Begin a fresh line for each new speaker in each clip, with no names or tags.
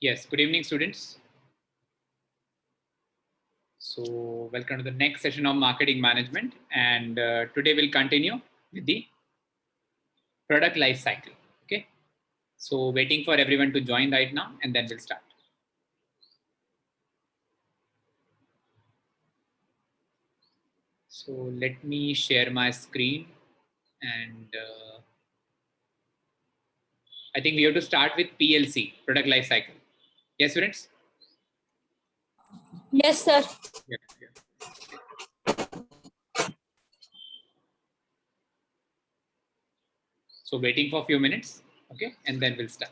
Yes, good evening, students. So, welcome to the next session of marketing management. And today we'll continue with the product life cycle. Okay. So, waiting for everyone to join right now, and then we'll start. So, let me share my screen. And I think we have to start with PLC, product life cycle. Yes, students?
Yes, sir.
Yeah. So, waiting for a few minutes. Okay. And then we'll start.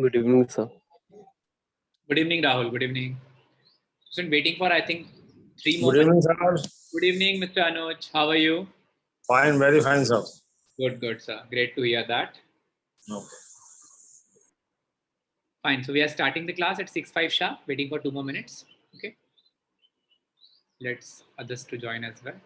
Good evening, sir.
Good evening, Rahul. Good evening. So, waiting for, I think, 3 more
Good evening,
minutes.
sir.
Good evening, Mr. Anuj. How are you?
Fine, very fine, sir.
Good, sir. Great to hear that.
Okay.
Fine. So we are starting the class at 6:05 sharp, waiting for 2 more minutes. Okay. Let's others to join as well.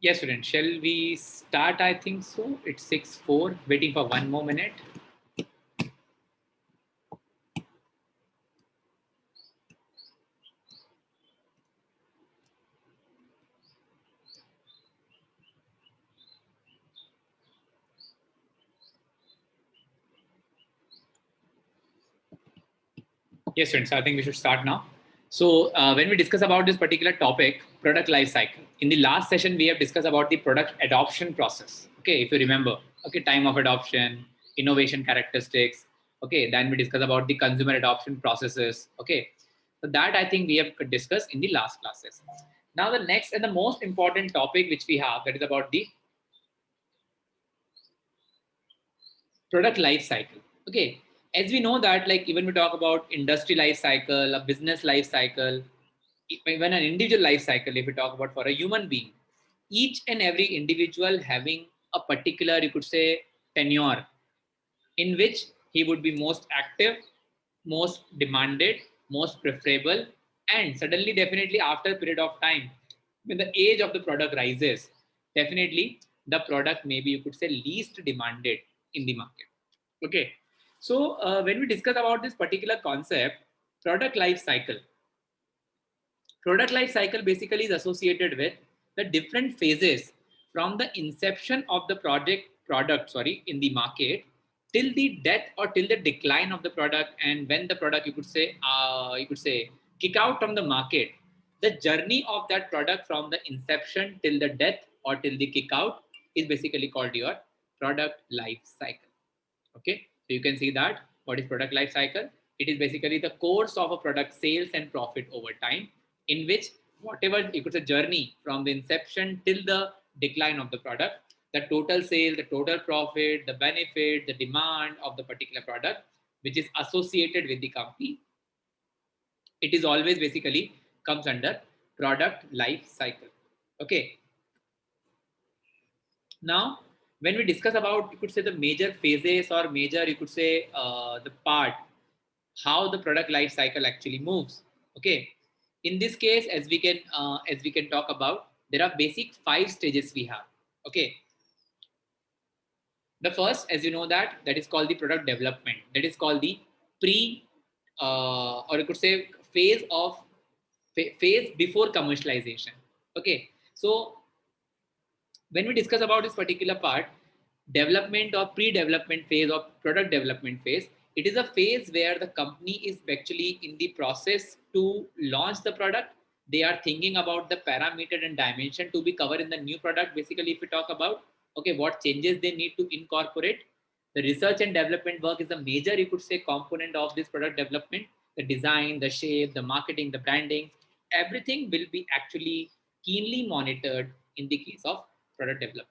Yes, students. Shall we start? I think so. It's 6:04. Waiting for 1 more minute. Yes, students. I think we should start now. So when we discuss about this particular topic, product life cycle, in the last session we have discussed about the product adoption process. Okay, if you remember. Okay, time of adoption, innovation characteristics. Okay, then we discuss about the consumer adoption processes. Okay, so that I think we have discussed in the last classes. Now the next and the most important topic which we have, that is about the product life cycle. Okay, as we know that, like, even we talk about industry life cycle, a business life cycle, even an individual life cycle, if we talk about for a human being, each and every individual having a particular, you could say, tenure in which he would be most active, most demanded, most preferable, and suddenly, definitely, after a period of time, when the age of the product rises, definitely the product maybe, you could say, least demanded in the market. Okay, so when we discuss about this particular concept, product life cycle, product life cycle basically is associated with the different phases from the inception of the product in the market till the death or till the decline of the product, and when the product, you could say kick out from the market. The journey of that product from the inception till the death or till the kick out is basically called your product life cycle. Okay, so you can see that what is product life cycle. It is basically the course of a product sales and profit over time, in which whatever you could say journey from the inception till the decline of the product, the total sale, the total profit, the benefit, the demand of the particular product which is associated with the company, it is always basically comes under product life cycle. Okay, now when we discuss about, you could say, the major phases or major, you could say, the part how the product life cycle actually moves. Okay, in this case, as we can talk about, there are basic 5 stages we have. Okay, the first, as you know, that is called the product development, that is called the pre or you could say phase before commercialization. Okay, so when we discuss about this particular part, development or pre-development phase or product development phase, It is a phase where the company is actually in the process to launch the product. They are thinking about the parameter and dimension to be covered in the new product. Basically, if we talk about, okay, what changes they need to incorporate, the research and development work is a major, you could say, component of this product development. The design, the shape, the marketing, the branding, everything will be actually keenly monitored in the case of product development.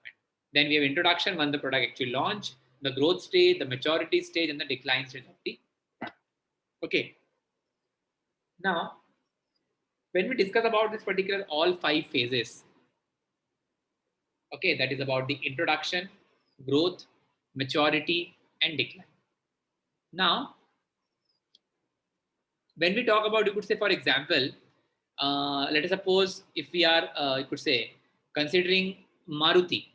Then we have introduction when the product actually launch, the growth stage, the maturity stage, and the decline stage of the product. Okay. Now, when we discuss about this particular all 5 phases, okay, that is about the introduction, growth, maturity, and decline. Now, when we talk about, you could say, for example, let us suppose if we are, you could say, considering Maruti.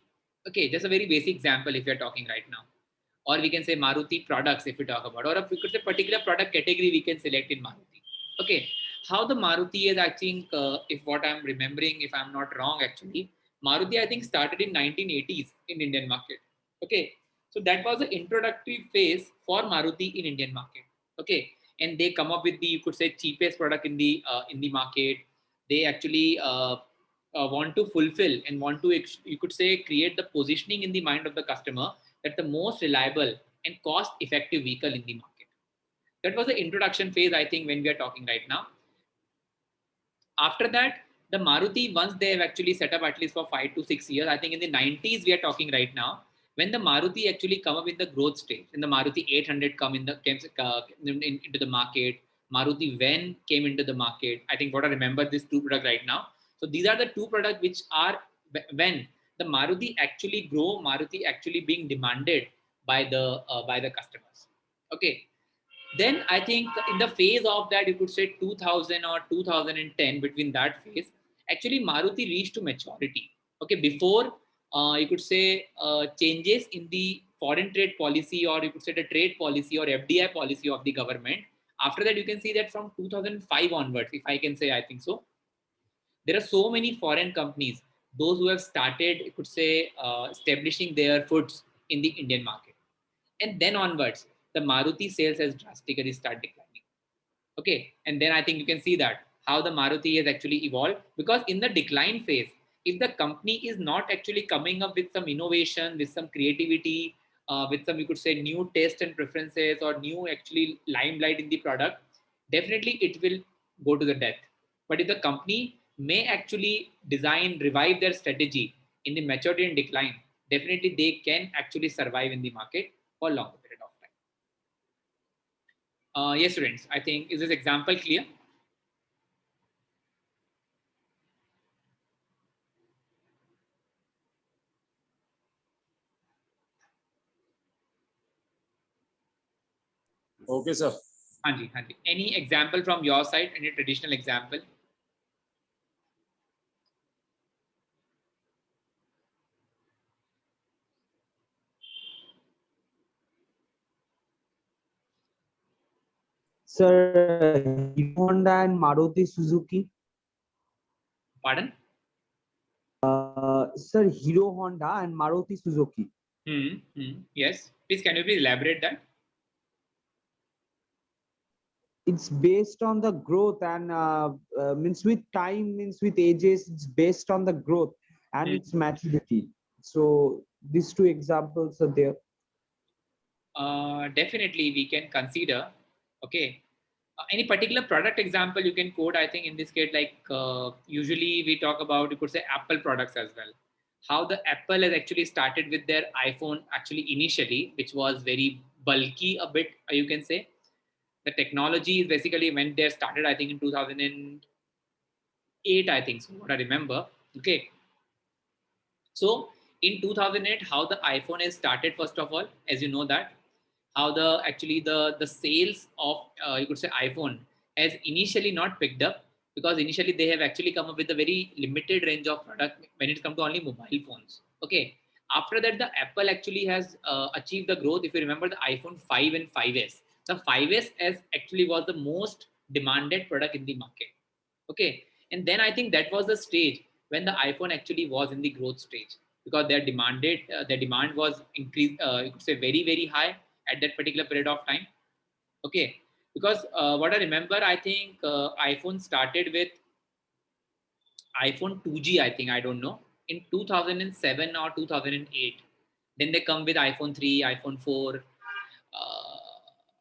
Okay, just a very basic example if we are talking right now. Or we can say Maruti products if we talk about, or if we could say particular product category we can select in Maruti. Okay, how the Maruti is, I think, if what I'm remembering, if I'm not wrong, actually, Maruti I think started in 1980s in Indian market. Okay, so that was the introductory phase for Maruti in Indian market. Okay, and they come up with the, you could say, cheapest product in the market. They actually want to fulfill and want to, you could say, create the positioning in the mind of the customer that the most reliable and cost effective vehicle in the market. That was the introduction phase, I think, when we are talking right now. After that, the Maruti, once they have actually set up at least for 5 to 6 years, I think in the 90s we are talking right now, when the Maruti actually come up in the growth stage, and the Maruti 800 come in the into the market, Maruti Van came into the market. I think what I remember these two products right now. So these are the two products which are when the Maruti actually grow, Maruti actually being demanded by the customers. Okay, then I think in the phase of that, you could say 2000 or 2010, between that phase, actually Maruti reached to maturity. Okay, before you could say changes in the foreign trade policy, or you could say the trade policy or FDI policy of the government. After that, you can see that from 2005 onwards, if I can say, I think so, there are so many foreign companies, those who have started, you could say, establishing their foots in the Indian market. And then onwards, the Maruti sales has drastically started declining. Okay, and then I think you can see that how the Maruti has actually evolved, because in the decline phase, if the company is not actually coming up with some innovation, with some creativity, with some, you could say, new taste and preferences, or new actually limelight in the product, definitely it will go to the death. But if the company may actually design, revive their strategy in the maturity and decline, definitely they can actually survive in the market for a longer period of time. Yes, students, I think, is this example clear?
Okay, sir.
Hanji, Hanji. Any example from your side? Any traditional example?
Sir, Hero Honda and Maruti Suzuki.
Pardon?
Sir, Hero Honda and Maruti Suzuki.
Yes. Please, can you please elaborate that?
It's based on the growth and means with time, means with ages, it's based on the growth and its maturity. So these two examples are there.
Definitely, we can consider. Okay. Any particular product example you can quote? I think in this case, like usually we talk about, you could say, Apple products as well. How the Apple has actually started with their iPhone actually initially, which was very bulky a bit, you can say. The technology is basically when they started, I think in 2008, I think so, what I remember. Okay. So in 2008, how the iPhone has started, first of all, as you know that, how the actually the sales of you could say iPhone has initially not picked up, because initially they have actually come up with a very limited range of product when it comes to only mobile phones. Okay. After that, the Apple actually has achieved the growth. If you remember the iPhone 5 and 5s, the 5s as actually was the most demanded product in the market. Okay, and then I think that was the stage when the iPhone actually was in the growth stage, because their demand was increased, you could say, very high at that particular period of time. Okay, because what I remember, I think iPhone started with iPhone 2G, I think, I don't know, in 2007 or 2008. Then they come with iPhone 3, iPhone 4.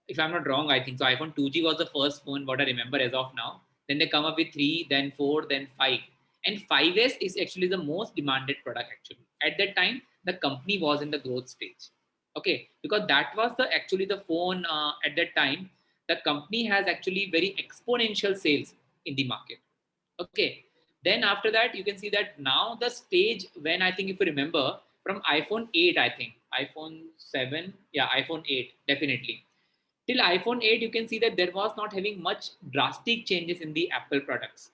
If I'm not wrong, I think so. iPhone 2G was the first phone, what I remember as of now. Then they come up with 3, then 4, then 5. And 5S is actually the most demanded product actually. At that time, the company was in the growth stage. Okay, because that was the actually the phone at that time. The company has actually very exponential sales in the market. Okay, then after that, you can see that now the stage when I think if you remember from iPhone 8, I think iPhone 7, yeah, iPhone 8, definitely. Till iPhone 8, you can see that there was not having much drastic changes in the Apple products.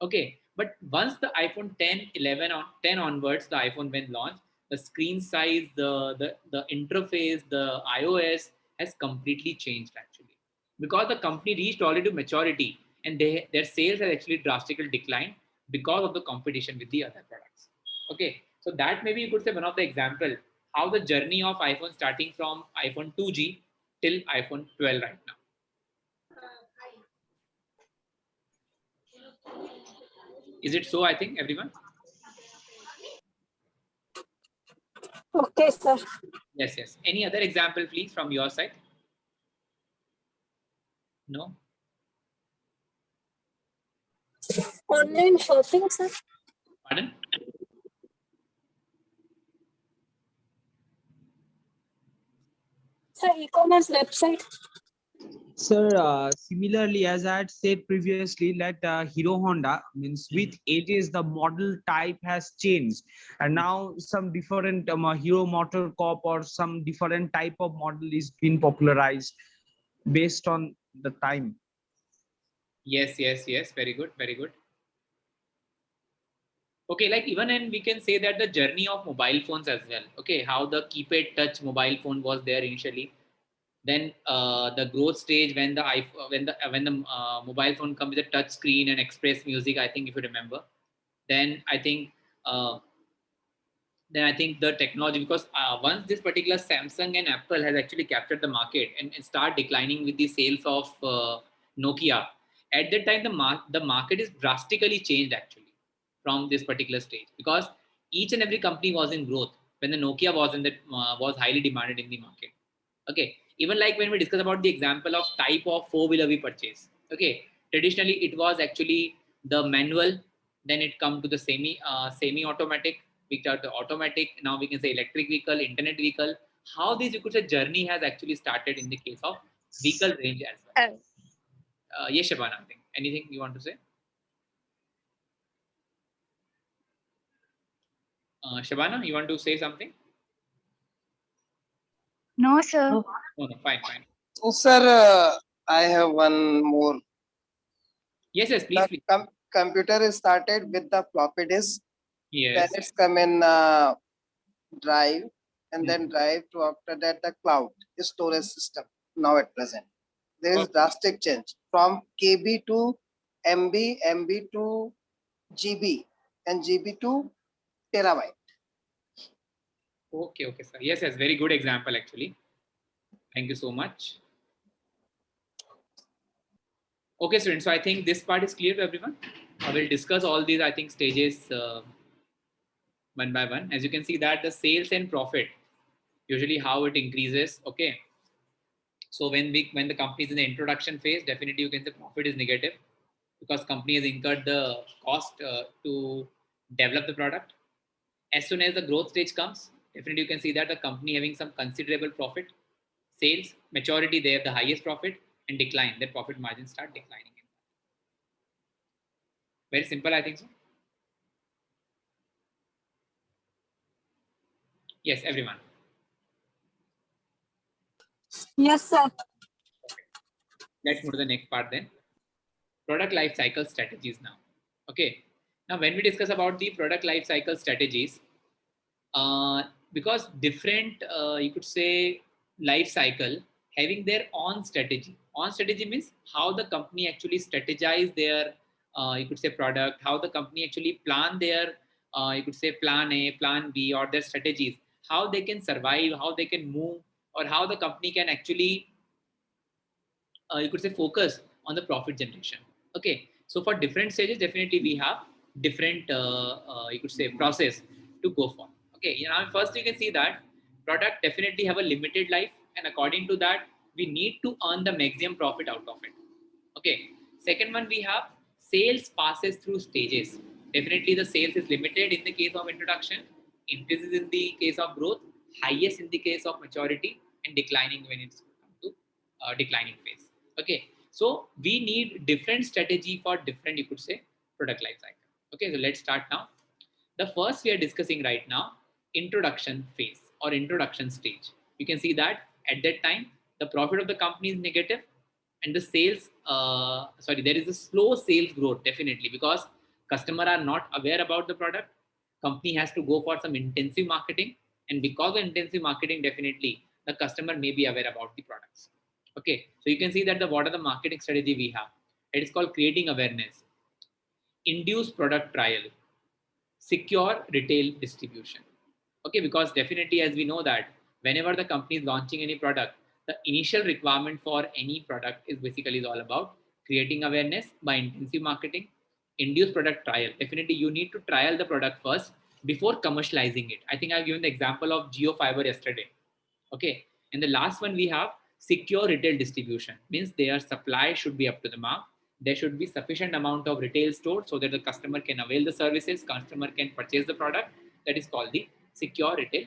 Okay, but once the iPhone 10, 11, or 10 onwards, the iPhone when launched, the screen size, the interface, the iOS has completely changed actually, because the company reached already to maturity and their sales have actually drastically declined because of the competition with the other products. Okay, so that maybe you could say one of the example how the journey of iPhone starting from iPhone 2G till iPhone 12 right now. Is it so? I think everyone.
Okay, sir.
Yes, yes. Any other example, please, from your side? No.
Online shopping, sir.
Pardon?
Sir, e-commerce website.
Sir, similarly, as I had said previously, that Hero Honda means with ages the model type has changed, and now some different Hero Motor Corp or some different type of model is being popularized based on the time.
Yes, yes, yes. Very good, very good. Okay, like even and we can say that the journey of mobile phones as well. Okay, how the keypad touch mobile phone was there initially, then the growth stage when the iPhone, when the mobile phone comes with a touch screen and express music. I think if you remember, then I think uh, the technology, because once this particular Samsung and Apple has actually captured the market and start declining with the sales of Nokia, at that time the market is drastically changed actually from this particular stage, because each and every company was in growth when the Nokia was in the was highly demanded in the market. Okay, even like when we discuss about the example of type of four-wheeler we purchase. Okay, traditionally it was actually the manual, then it come to the semi-automatic, we got the automatic, now we can say electric vehicle, internet vehicle. How this you could say journey has actually started in the case of vehicle range as well. Yes, Shabana, I think anything you want to say? Shabana, you want to say something?
No, sir.
No, no, fine, fine.
So, sir, I have one more.
Yes, yes, please,
The
please.
computer is started with the floppy disk. Then
Yes.
it's come in drive, and then drive to after that the cloud storage system. Now at present, there is
Okay.
drastic change from KB to MB, MB to GB, and GB to terabyte.
Okay, okay, sir. Yes, yes, very good example actually. Thank you so much. Okay, students. So I think this part is clear to everyone. I will discuss all these, I think, stages one by one. As you can see that the sales and profit, usually how it increases. Okay. So when the company is in the introduction phase, definitely you can say profit is negative because company has incurred the cost to develop the product. As soon as the growth stage comes, definitely you can see that the company having some considerable profit, sales, maturity, they have the highest profit, and decline. Their profit margins start declining. Very simple, I think so. Yes, everyone.
Yes, sir.
Let's move to the next part then. Product life cycle strategies now. Okay. Now, when we discuss about the product life cycle strategies, uh, because different, you could say, life cycle having their own strategy. On strategy means how the company actually strategize their, you could say, product, how the company actually plan their, you could say, plan A, plan B, or their strategies, how they can survive, how they can move, or how the company can actually you could say focus on the profit generation. Okay, so for different stages, definitely we have different you could say process to go for. Okay, first you can see that product definitely have a limited life, and according to that, we need to earn the maximum profit out of it. Okay, second one we have sales passes through stages. Definitely the sales is limited in the case of introduction, increases in the case of growth, highest in the case of maturity, and declining when it's come to declining phase. Okay, so we need different strategy for different, you could say, product life cycle. Okay, so let's start now. The first we are discussing right now, introduction phase or introduction stage. You can see that at that time the profit of the company is negative, and the sales there is a slow sales growth, definitely because customer are not aware about the product. Company has to go for some intensive marketing, and because of intensive marketing, definitely the customer may be aware about the products. Okay, so you can see that the what are the marketing strategy we have. It is called creating awareness, induce product trial, secure retail distribution. Okay, because definitely as we know that whenever the company is launching any product, the initial requirement for any product is basically is all about creating awareness by intensive marketing, induce product trial. Definitely you need to trial the product first before commercializing it. I think I've given the example of GeoFiber yesterday. Okay, and the last one we have secure retail distribution, means their supply should be up to the mark. There should be sufficient amount of retail stored so that the customer can avail the services, customer can purchase the product. That is called the secure retail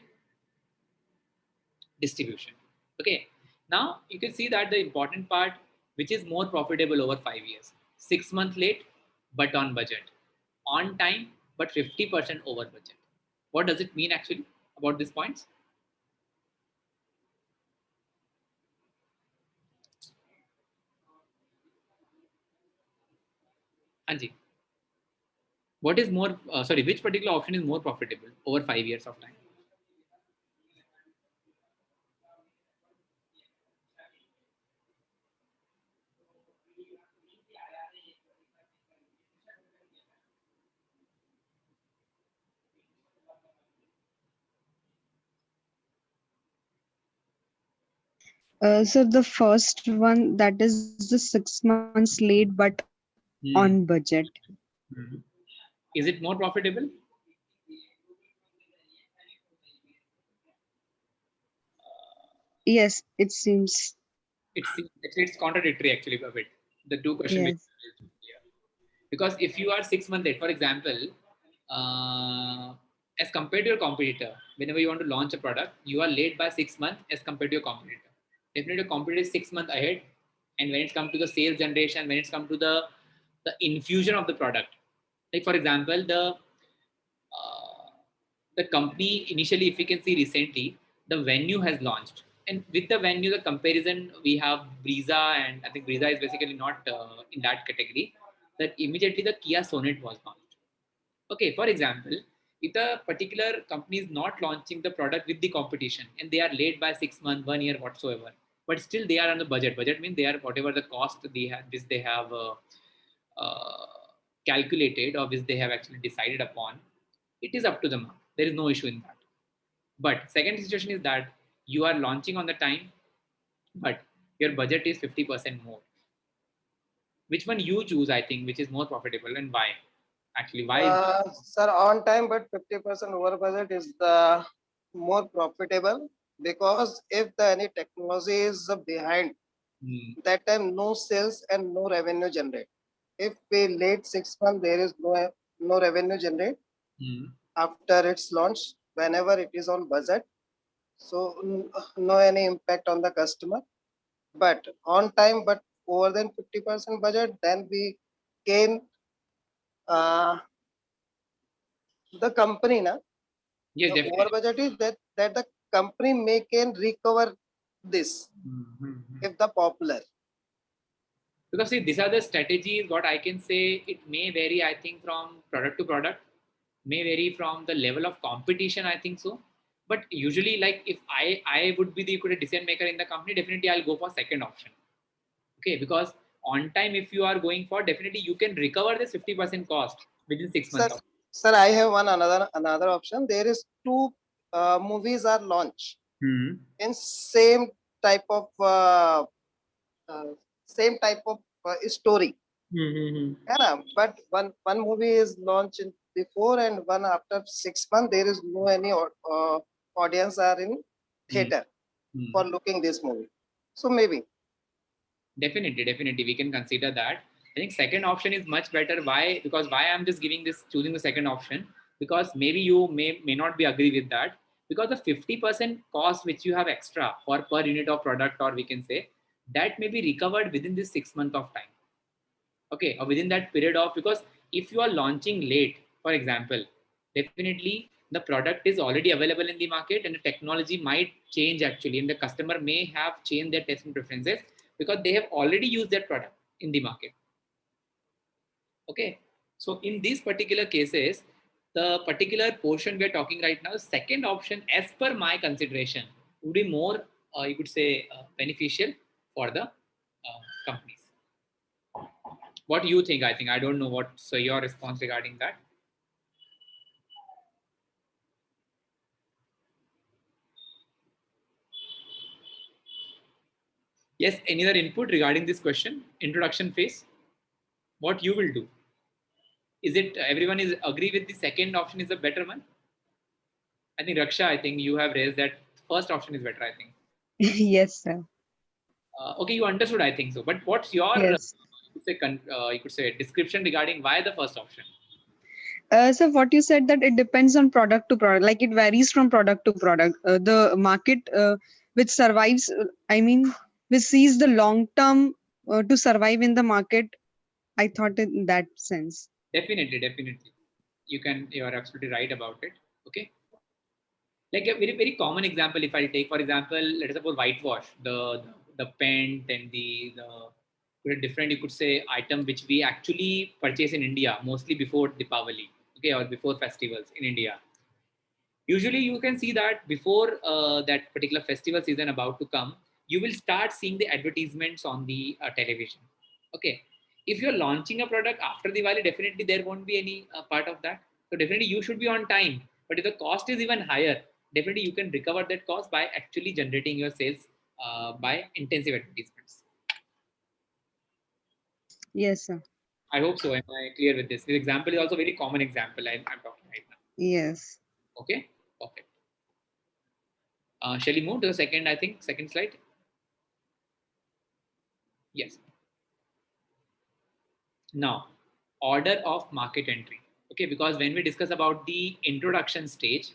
distribution. Okay, now you can see that the important part, which is more profitable over 5 years, 6 months late but on budget, on time but 50% over budget. What does it mean actually about these points? Anji, what is more which particular option is more profitable over 5 years of time?
So the first one, that is the 6 months late but on budget.
Is it more profitable?
Yes, it seems.
It's contradictory actually a bit. The two questions.
Yes.
Because if you are 6 months late, for example, as compared to your competitor, whenever you want to launch a product, you are late by 6 months as compared to your competitor. Definitely your competitor is 6 months ahead, and when it comes to the sales generation, when it comes to the infusion of the product, like for example the company initially, if you can see recently, the venue has launched, and with the venue, the comparison we have Brezza, and I think Brezza is basically not in that category. That immediately the Kia Sonet was launched. Okay, for example, if the particular company is not launching the product with the competition and they are late by 6 months, 1 year, whatsoever, but still they are on the budget. Budget means they are whatever the cost they have, this they have uh, calculated or which they have actually decided upon. It is up to them. There is no issue in that. But second situation is that you are launching on the time, but your budget is 50% more. Which one you choose, I think, which is more profitable, and why? Actually, why is
Sir, on time but 50% over budget is the more profitable, because if the any technology is behind, that time no sales and no revenue generate. If we late 6 months, there is no revenue generate after its launch. Whenever it is on budget, so no any impact on the customer. But on time but over than 50% budget, then we can the company na
yes,
the
definitely.
over budget is that the company may can recover this if the popular.
Because see, these are the strategies. What I can say, it may vary. I think from product to product, may vary from the level of competition. I think so. But usually, like if I would be the decision maker in the company, definitely I'll go for second option. Okay, because on time, if you are going for, definitely you can recover this 50% cost within 6 months.
Sir, I have another option. There is two movies are launched in same type of same type of story.
Mm-hmm.
है ना? But one movie is launched in before and one after 6 months. There is no any audience are in theater for looking this movie. So maybe.
Definitely, we can consider that. I think second option is much better. Why? Because why I'm just choosing the second option, because maybe you may not be agree with that, because the 50% cost which you have extra for per unit of product, or we can say that may be recovered within this 6 months of time. Okay, or within that period of, because if you are launching late, for example, definitely the product is already available in the market and the technology might change actually, and the customer may have changed their testing preferences because they have already used that product in the market. Okay, so in these particular cases, the particular portion we are talking right now, second option as per my consideration would be more you could say beneficial for the companies. What do you think? I think I don't know what's your response regarding that. Yes, any other input regarding this question? Introduction phase. What you will do? Is it everyone is agree with the second option is a better one? I think Raksha, I think you have raised that first option is better, I think.
Yes, sir.
Okay, you understood, I think so. But what's your
Yes.
you could say description regarding why the first option?
So what you said, that it depends on product to product, like it varies from product to product. The market which survives, which sees the long term to survive in the market. I thought in that sense.
Definitely. You are absolutely right about it. Okay. Like a very common example, if I take, for example, let us suppose whitewash, the paint and the different, you could say, item which we actually purchase in India, mostly before Deepavali, okay, or before festivals in India. Usually you can see that before that particular festival season about to come, you will start seeing the advertisements on the television. Okay. If you're launching a product after Diwali, definitely there won't be any part of that. So definitely you should be on time. But if the cost is even higher, definitely you can recover that cost by actually generating your sales by intensive advertisements.
Yes, sir.
I hope so. Am I clear with this? This example is also a very common example I'm talking right now.
Yes.
Okay, perfect. Shall we move to the second slide? Yes. Now, order of market entry. Okay, because when we discuss about the introduction stage,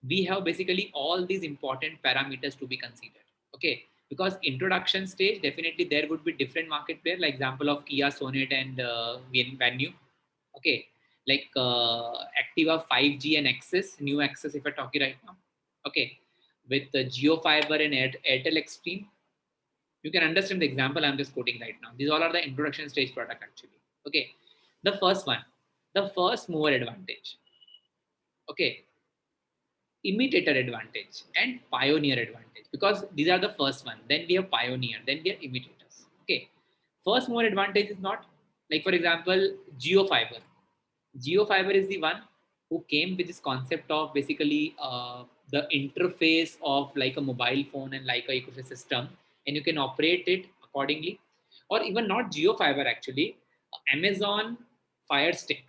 we have basically all these important parameters to be considered. Okay, because introduction stage, definitely there would be different market players, like example of Kia Sonet and Venue. Okay, like Activa 5G and Axis, new Axis if we're talking right now. Okay, with the Geo Fiber and Airtel Extreme. You can understand the example I'm just quoting right now. These all are the introduction stage product actually. Okay, the first one, the first mover advantage. Okay, imitator advantage and pioneer advantage, because these are the first one. Then we have pioneer, then we have imitators. Okay, first mover advantage is not, like for example, GeoFiber. GeoFiber is the one who came with this concept of basically the interface of like a mobile phone and like a ecosystem, and you can operate it accordingly. Or even not GeoFiber actually, Amazon Fire Stick.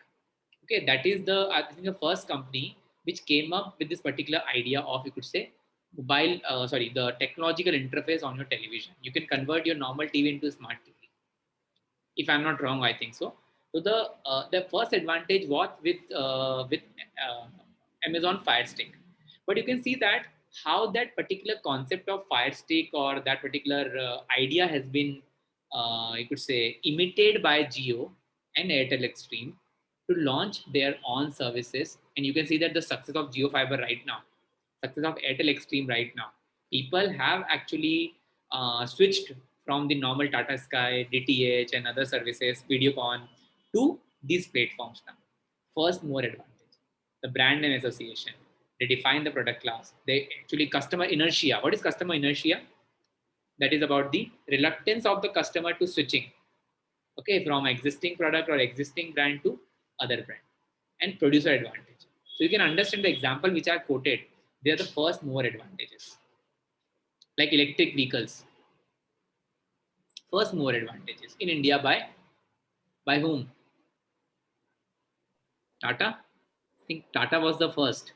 Okay, that is I think the first company which came up with this particular idea of, you could say, the technological interface on your television. You can convert your normal TV into a smart TV. If I'm not wrong, I think so. So the first advantage was with Amazon Fire Stick, but you can see that how that particular concept of Fire Stick or that particular idea has been, you could say, imitated by Geo and Airtel Extreme to launch their own services, and you can see that the success of GeoFiber right now, success of Airtel Extreme right now, people have actually switched from the normal Tata Sky, DTH, and other services, Videocon, to these platforms now. First, more advantage. The brand name association. They define the product class. They actually customer inertia. What is customer inertia? That is about the reluctance of the customer to switching, okay, from existing product or existing brand to other brand. And producer advantage. So you can understand the example which I quoted. They are the first mover advantages. Like electric vehicles. First mover advantages in India by whom? Tata. I think Tata was the first.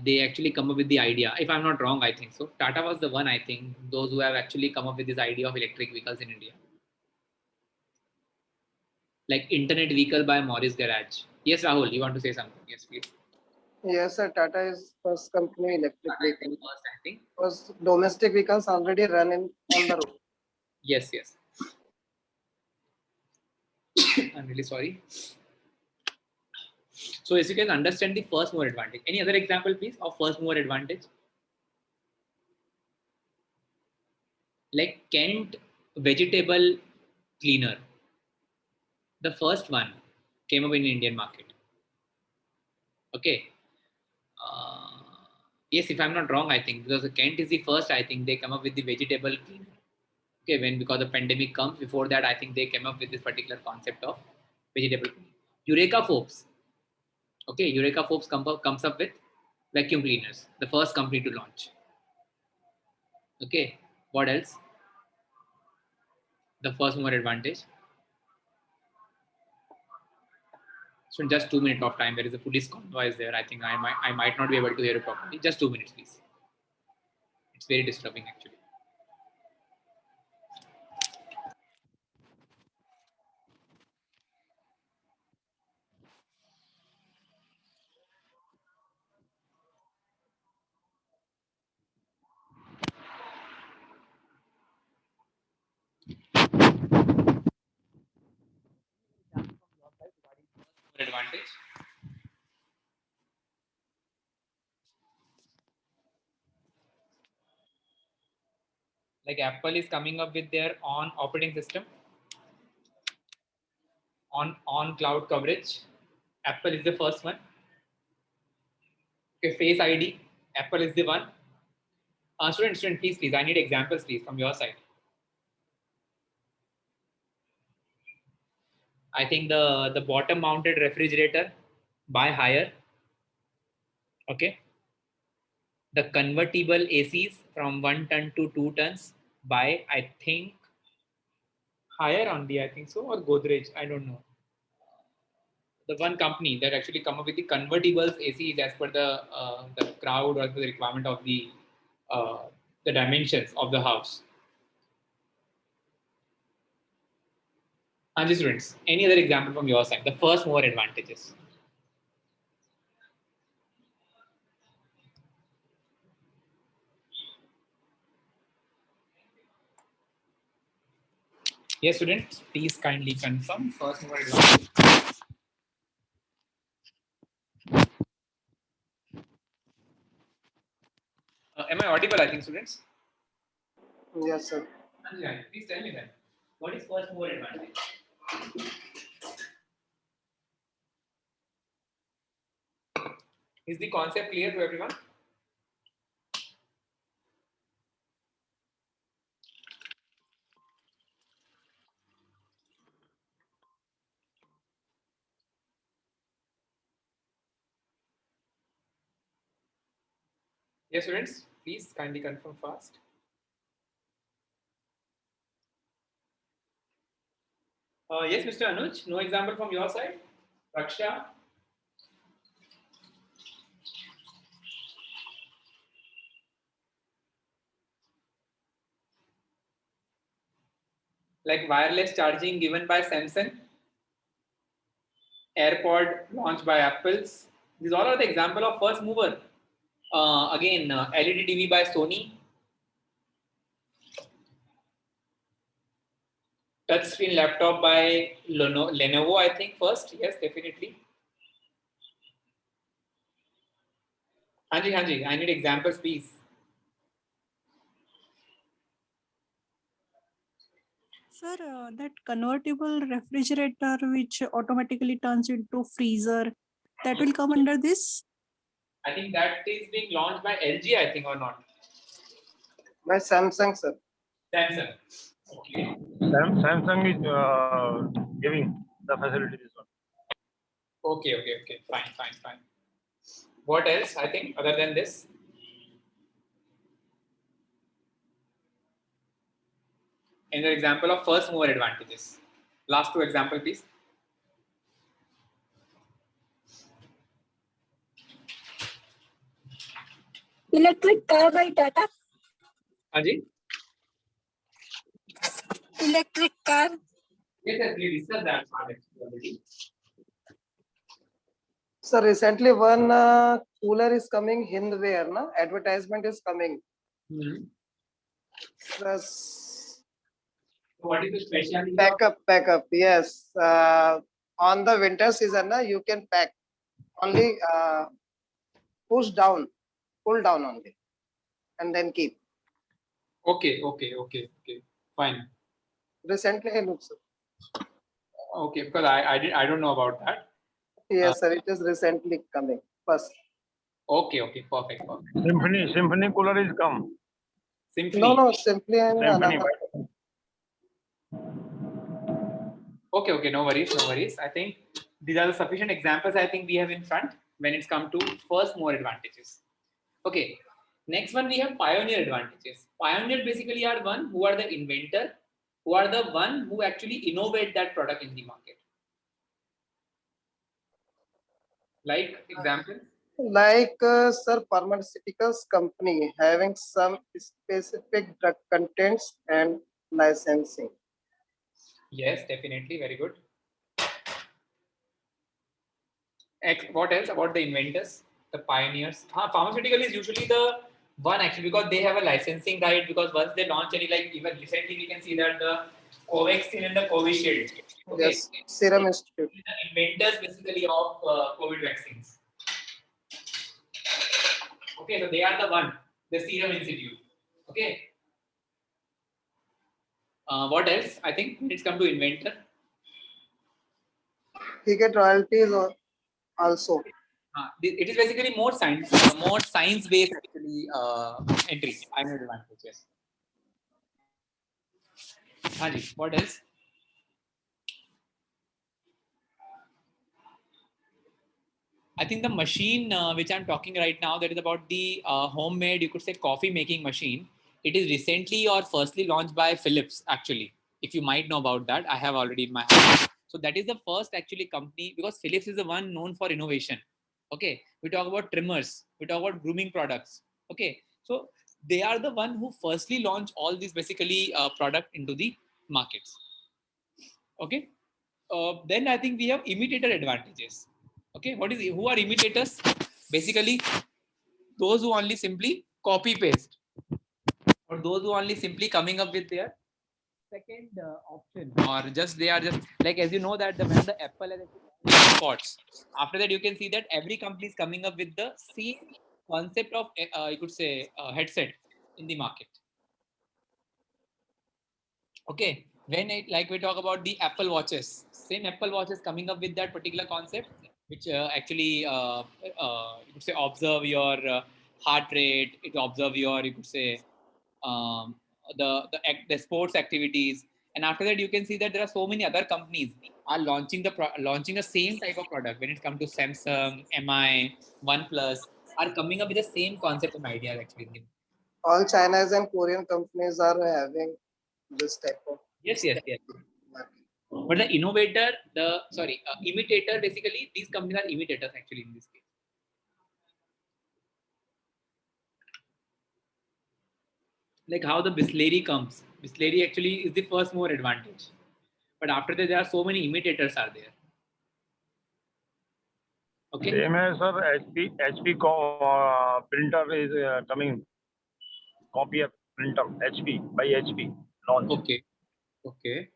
They actually come up with the idea. If I'm not wrong, I think so. Tata was the one, I think, those who have actually come up with this idea of electric vehicles in India. Like internet vehicle by Morris Garage. Yes, Rahul, you want to say something? Yes, please.
Yes, sir. Tata is first company electric
Tata is the
vehicle.
first, I think.
Because domestic vehicles already run in on the road.
Yes, yes. I'm really sorry. So as you can understand the first mover advantage. Any other example, please, of first mover advantage? Like Kent vegetable cleaner. The first one came up in the Indian market. Okay. Yes, if I'm not wrong, I think because Kent is the first, I think they come up with the vegetable cleaner. Okay, when because the pandemic comes, before that, I think they came up with this particular concept of vegetable cleaner. Eureka Forbes. Okay, Eureka Forbes comes up with vacuum cleaners, the first company to launch. Okay, what else? The first mover advantage. So in just 2 minutes of time, there is a police convoy is there. I think I might not be able to hear it properly. Just 2 minutes, please. It's very disturbing actually. Advantage. Like Apple is coming up with their own operating system on cloud coverage. Apple is the first one. Okay, Face ID. Apple is the one. Student, please. I need examples, please, from your side. I think the bottom mounted refrigerator by Haier. Okay. The convertible ACs from 1 ton to 2 tons by, I think, Haier only, I think so, or Godrej, I don't know. The one company that actually come up with the convertibles ACs as per the crowd or the requirement of the dimensions of the house. And students, any other example from your side? The first mover advantages. Yes, students, please kindly confirm first mover advantage. Am I audible, I think, students?
Yes, sir.
Please tell me then. What is first mover advantage? Is the concept clear to everyone? Yes, students, please kindly confirm fast. Yes, Mr. Anuj, no example from your side? Raksha? Like wireless charging given by Samsung, AirPod launched by Apple's. These all are the example of first mover. Again, LED TV by Sony, touchscreen laptop by Lenovo, I think first. Yes, definitely. Hanji, I need examples, please.
Sir, that convertible refrigerator which automatically turns into freezer, that will come under this?
I think that is being launched by LG, I think, or not?
By Samsung, sir.
Samsung. Okay.
Samsung is giving the facility this one.
Okay. Fine. What else, I think, other than this? Another example of first mover advantages. Last two example, please.
Electric car by Tata.
Ajay?
Electric car.
Yes, we discussed that part actually already.
So recently one cooler is coming Hindware, na? Advertisement is coming. Plus
What is the specialty?
backup, yes. On the winter season, na, you can pack only pull down only, and then keep.
Okay. Fine.
Recently, it looks.
Okay, because I don't know about that.
Yes, sir. It is recently coming first.
Okay, perfect.
Symphony cooler is come.
Symphony.
No, simply
Symphony.
another.
Okay, no worries. I think these are the sufficient examples I think we have in front when it's come to first mover advantages. Okay, next one we have pioneer advantages. Pioneer basically are one who are the inventor, who are the one who actually innovate that product in the market. Like example?
Like sir, pharmaceuticals company having some specific drug contents and licensing.
Yes, definitely, very good. What else about the inventors, the pioneers? Pharmaceutical is usually the one actually because they have a licensing right. Because once they launch any, like even recently we can see that the Covaxin and the Covishield. Okay,
Yes, Serum Institute.
the inventors basically of COVID vaccines. Okay, so they are the one, the Serum Institute. Okay. What else? I think when it's come to inventor.
He get royalties also.
It is basically more science-based actually entry. I know advantages. Haji, what else? I think the machine which I'm talking right now, that is about the homemade, you could say, coffee making machine. It is recently or firstly launched by Philips, actually. If you might know about that, I have already in my hand. So that is the first actually company, because Philips is the one known for innovation. Okay, we talk about trimmers, we talk about grooming products. Okay, so they are the one who firstly launched all these basically product into the markets. Okay, then I think we have imitator advantages. Okay, who are imitators? Basically, those who only simply copy paste, or those who only simply coming up with their second option, or just they are just like, as you know that when the Apple has spots, after that you can see that every company is coming up with the same concept of you could say headset in the market. Okay, when like we talk about the Apple watches, same Apple watches coming up with that particular concept, which actually you could say observe your heart rate, it observe your, you could say, um, the sports activities, and after that you can see that there are so many other companies are launching the same type of product. When it comes to Samsung, MI, OnePlus, are coming up with the same concept and ideas actually.
All Chinese and Korean companies are having this type of.
Yes. But the innovator, imitator, basically, these companies are imitators actually in this case. Like how the Bisleri comes. Bisleri actually is the first mover advantage. But after that, there are so many imitators are there. Okay.
Same as sir, HP printer is coming. Copier printer HP by HP launch.
Okay.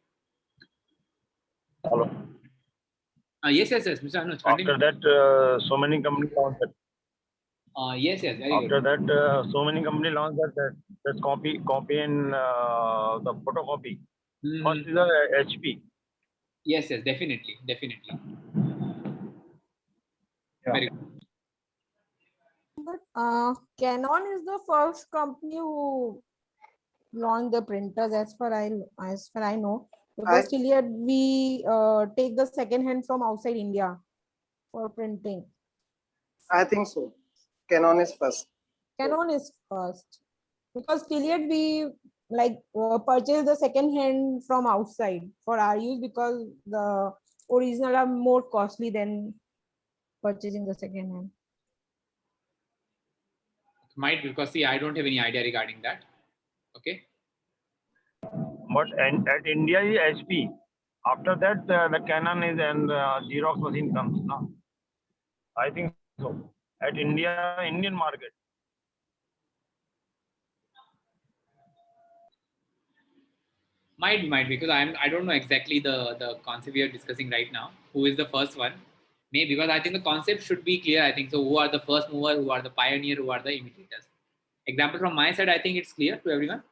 Hello.
Yes, Mr. Anuj.
After that, so many companies launched it.
Yes, very
After
good.
that, so many companies launched that copy and the photocopy. First is the HP.
Yes, definitely.
Yeah.
Very good.
But Canon is the first company who launched the printers, as far I know. Because till yet we take the second hand from outside India for printing.
I think so. Canon is first.
Canon is first, because till yet we like purchase the second hand from outside for our use, because the original are more costly than purchasing the second hand.
Might be, because see, I don't have any idea regarding that. Okay.
But at India is HP. After that, the Canon is and Xerox machine comes. No, I think so. At Indian market.
Might because I don't know exactly the concept we are discussing right now. Who is the first one? Maybe, because I think the concept should be clear. I think so. Who are the first mover? Who are the pioneer? Who are the imitators? Example from my side, I think it's clear to everyone.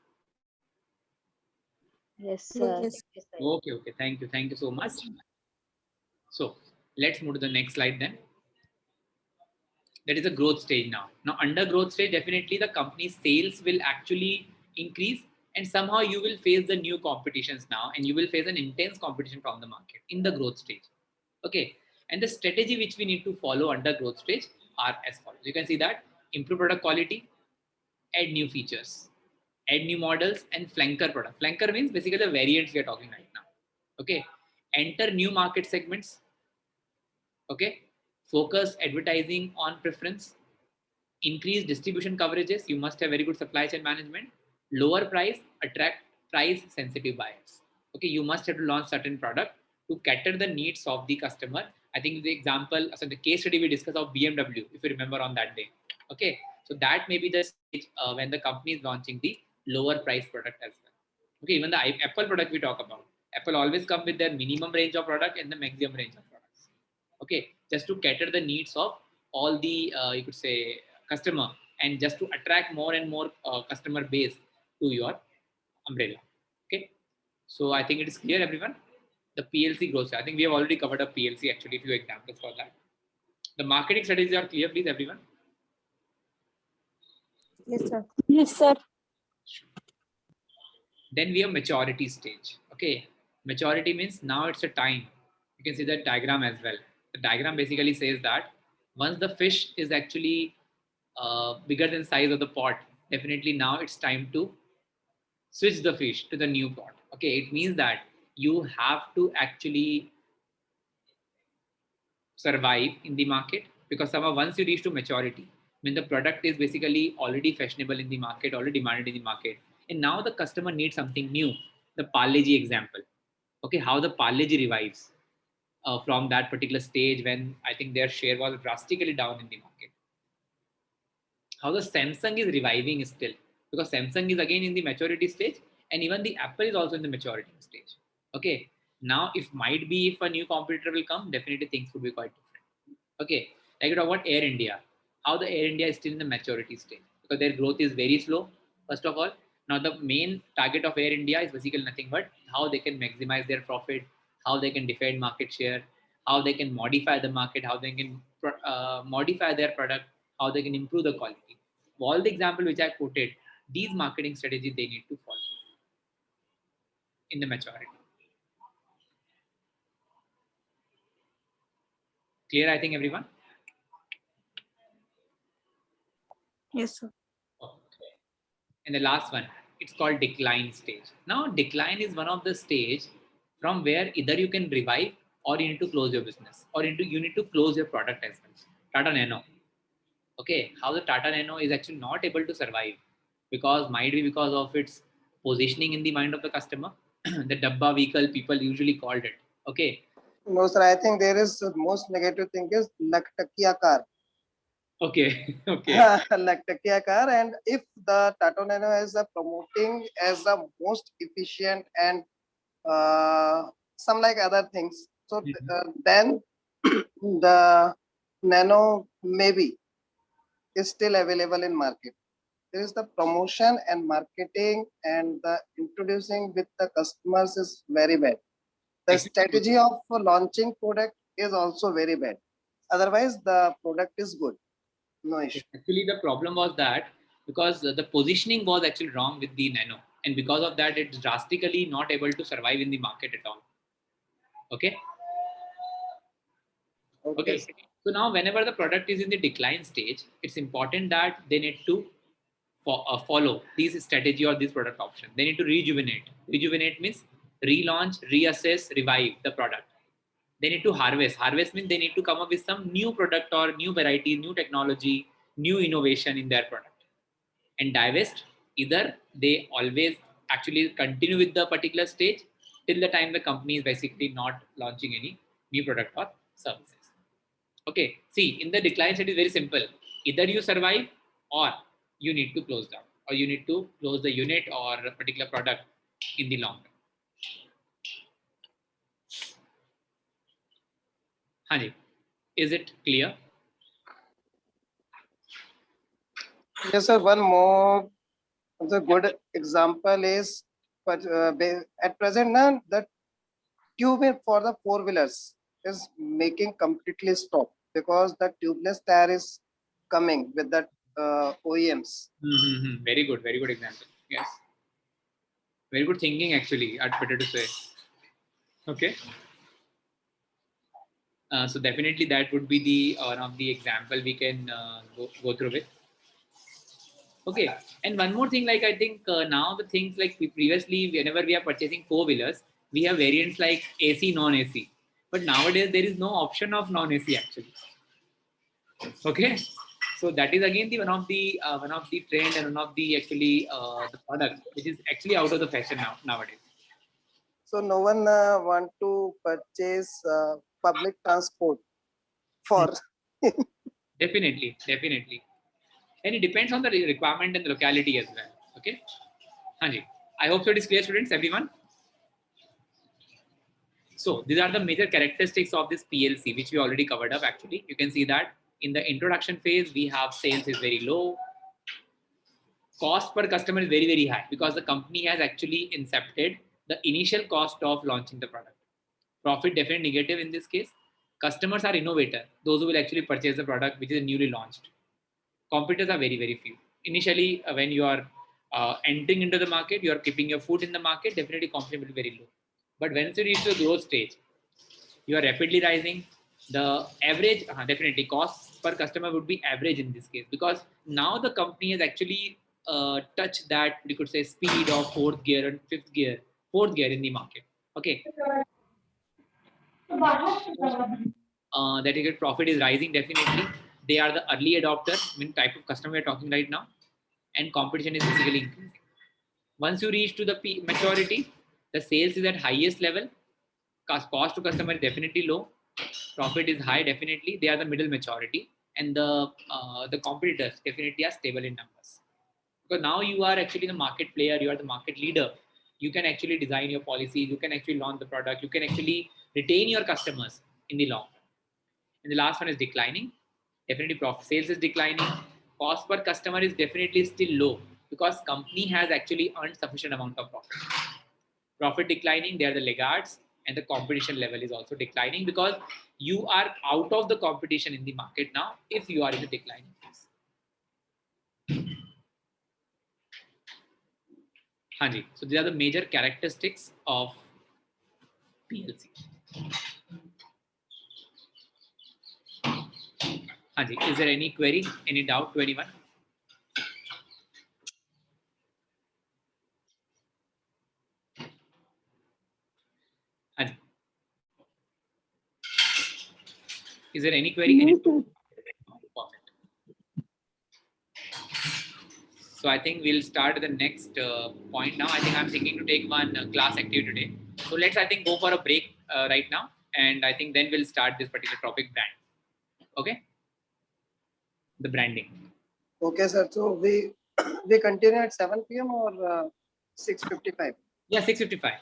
Yes, sir.
Yes.
Okay. Thank you so much. So let's move to the next slide then. That is a growth stage now. Now, under growth stage, definitely the company's sales will actually increase, and somehow you will face the new competitions now, and you will face an intense competition from the market in the growth stage. Okay. And the strategy which we need to follow under growth stage are as follows. You can see that: improve product quality, add new features, add new models, and flanker product. Flanker means basically the variants we are talking right now. Okay. Enter new market segments. Okay. Focus advertising on preference. Increase distribution coverages. You must have very good supply chain management. Lower price, attract price sensitive buyers. Okay, you must have to launch certain product to cater the needs of the customer. I think the example, so the case study we discussed of BMW, if you remember on that day. Okay, so that may be the stage when the company is launching the lower price product as well. Okay, even the Apple product we talk about, Apple always come with their minimum range of product and the maximum range of products. Okay, just to cater the needs of all the you could say customer, and just to attract more and more customer base to your umbrella. Okay, so I think it is clear, everyone. The PLC growth, I think we have already covered a PLC, actually, few examples for that. The marketing strategies are clear, please, everyone.
Yes, sir.
Yes, sir.
Then we have maturity stage. Okay, maturity means now it's a time. You can see that diagram as well. The diagram basically says that once the fish is actually bigger than size of the pot, definitely now it's time to switch the fish to the new pot. Okay, it means that you have to actually survive in the market, because somehow once you reach to maturity, when the product is basically already fashionable in the market, already demanded in the market, and now the customer needs something new. The Parle-G example. Okay, how the Parle-G revives from that particular stage when I think their share was drastically down in the market. How the Samsung is reviving still, because Samsung is again in the maturity stage, and even the Apple is also in the maturity stage. Okay, now if might be if a new competitor will come, definitely things would be quite different. Okay, like you talk about Air India, how the Air India is still in the maturity stage, because their growth is very slow. First of all, now the main target of Air India is basically nothing but how they can maximize their profit, how they can defend market share, how they can modify the market, how they can modify their product, how they can improve the quality. All the example which I quoted, these marketing strategies they need to follow in the maturity. Clear, I think, everyone?
Yes, sir.
Okay. And the last one, it's called decline stage. Now, decline is one of the stage from where either you can revive, or you need to close your business, or you need to close your product as well. Tata Nano. Okay, how the Tata Nano is actually not able to survive, because might be because of its positioning in the mind of the customer. The Dabba vehicle, people usually called it. Okay.
No, sir. I think there is the most negative thing is Laktakia car.
Okay. Okay.
Laktakia car, and if the Tata Nano is promoting as the most efficient and some like other things, so then the Nano maybe is still available in market. There is the promotion and marketing and the introducing with the customers is very bad. The strategy of launching product is also very bad. Otherwise, the product is good. No issue.
Actually, the problem was that because the positioning was actually wrong with the Nano, and because of that, it's drastically not able to survive in the market at all. Okay. Okay. So now, whenever the product is in the decline stage, it's important that they need to follow this strategy or this product option. They need to rejuvenate. Rejuvenate means relaunch, reassess, revive the product. They need to harvest. Harvest means they need to come up with some new product or new variety, new technology, new innovation in their product. And divest, either they always actually continue with the particular stage till the time the company is basically not launching any new product or services. Okay, see, in the decline state is very simple. Either you survive or you need to close down, or you need to close the unit or a particular product in the long term. Hanji, is it clear?
Yes, sir. One more the good example is, but at present now the tube for the four-wheelers is making completely stop because the tubeless tire is coming with the OEMs.
Very good example. Yes, very good thinking actually. I'd better to say. Okay. So definitely that would be the one of the example we can go through with. Okay, and one more thing, like I think now the things like previously, whenever we are purchasing four-wheelers, we have variants like AC, non-AC. But nowadays there is no option of non-AC actually. Okay, so that is again the one of the trend and one of the actually the product which is actually out of the fashion nowadays.
So no one want to purchase public transport for.
Definitely. And it depends on the requirement and the locality as well. Okay. Hanji. I hope so it is clear, students, everyone. So these are the major characteristics of this PLC, which we already covered up actually. You can see that in the introduction phase, we have sales is very low. Cost per customer is very, very high because the company has actually incepted the initial cost of launching the product. Profit definitely negative in this case. Customers are innovator, those who will actually purchase the product which is newly launched. Competitors are very, very few. Initially, when you are entering into the market, you are keeping your foot in the market, definitely competition will be very low. But once you reach the growth stage, you are rapidly rising. The average, definitely cost per customer would be average in this case because now the company has actually touched that, you could say, speed of fourth gear and fourth gear in the market. Okay. That is profit is rising definitely. They are the early adopter, I mean type of customer we are talking right now, and competition is basically increasing. Once you reach to the maturity, the sales is at highest level, cost to customer is definitely low, profit is high definitely. They are the middle maturity, and the competitors definitely are stable in numbers. Because now you are actually the market player, you are the market leader. You can actually design your policies, you can actually launch the product, you can actually retain your customers in the long run. And the last one is declining. Definitely profit sales is declining. Cost per customer is definitely still low because company has actually earned sufficient amount of profit. Profit declining, they are the laggards, and the competition level is also declining because you are out of the competition in the market now if you are in the declining phase. Hanji. So these are the major characteristics of PLC. Hanji, is there any query, any doubt to anyone? Hanji. Is there any query? Any Perfect. So I think we'll start the next point now. I think I'm thinking to take one class activity today. So let's, I think, go for a break right now. And I think then we'll start this particular topic, brand. Okay? The branding.
Okay, sir. So we continue at 7 p.m. or 6:55?
Yeah, 6:55.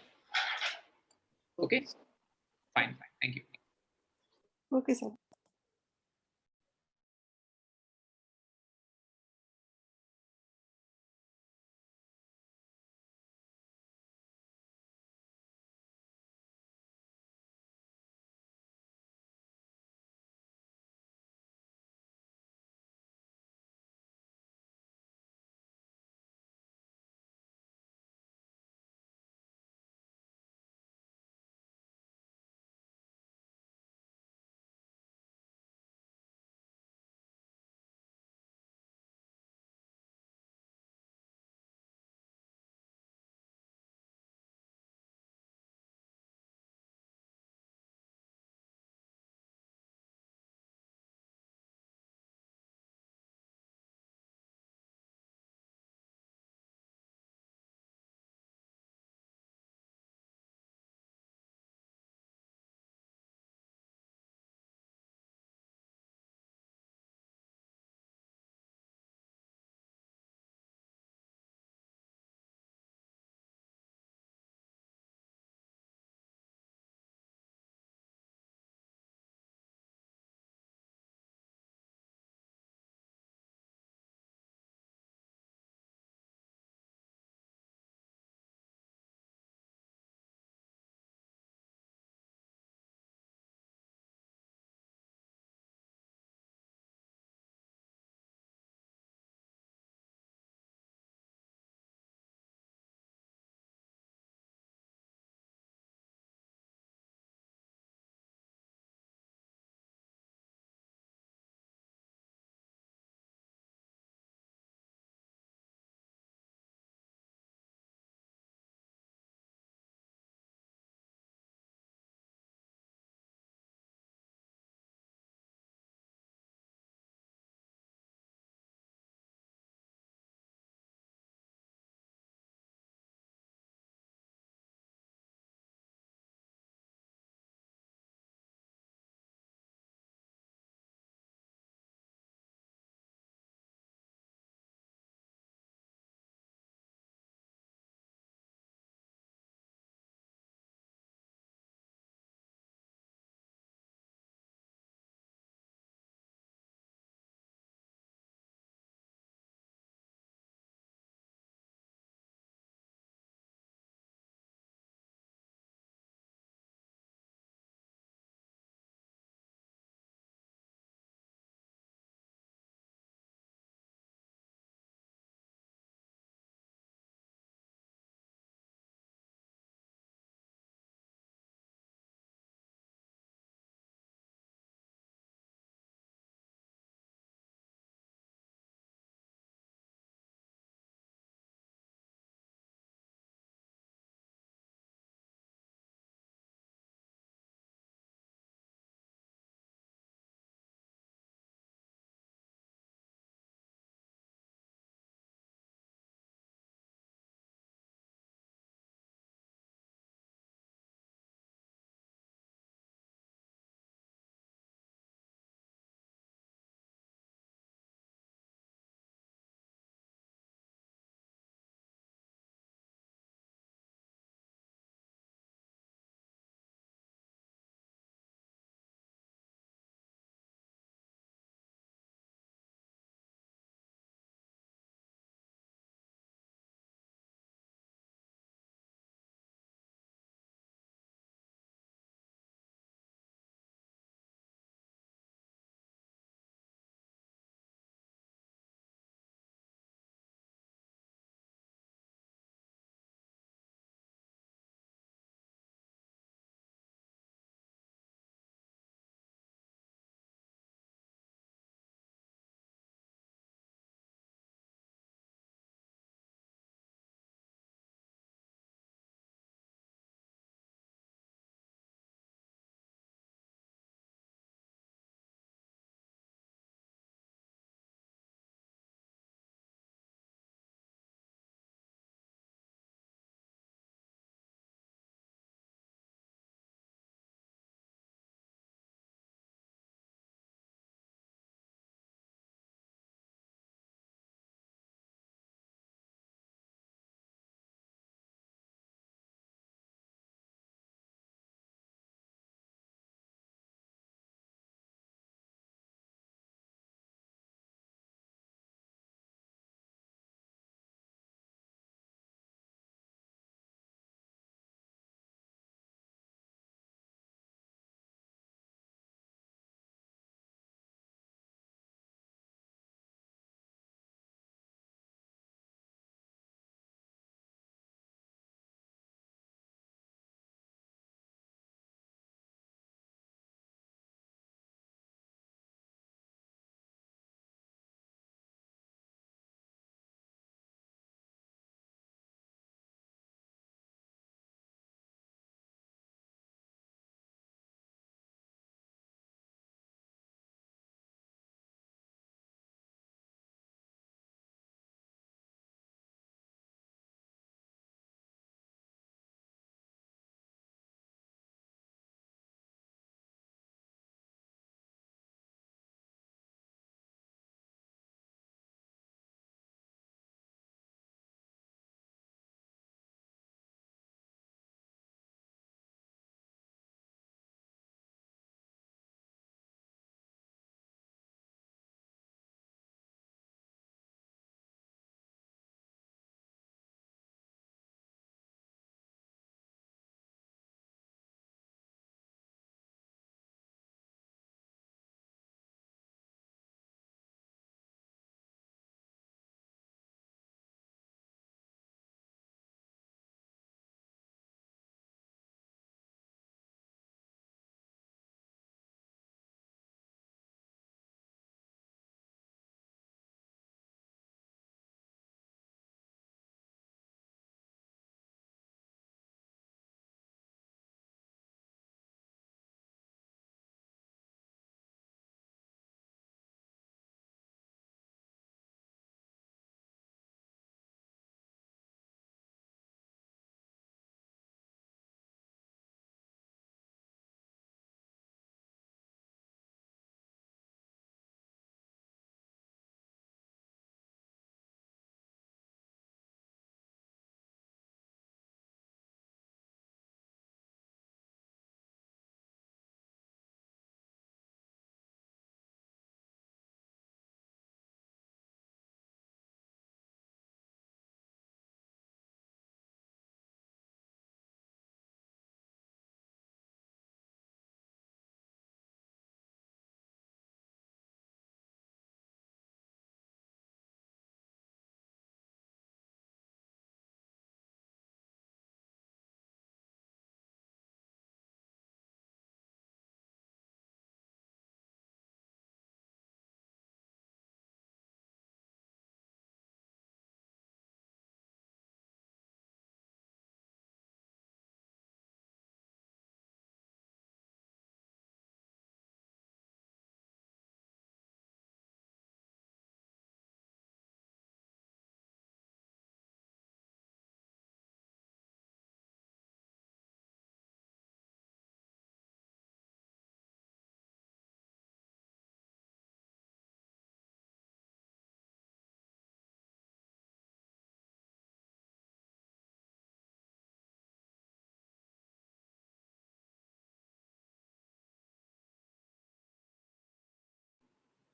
Okay? Fine. Thank you.
Okay, sir.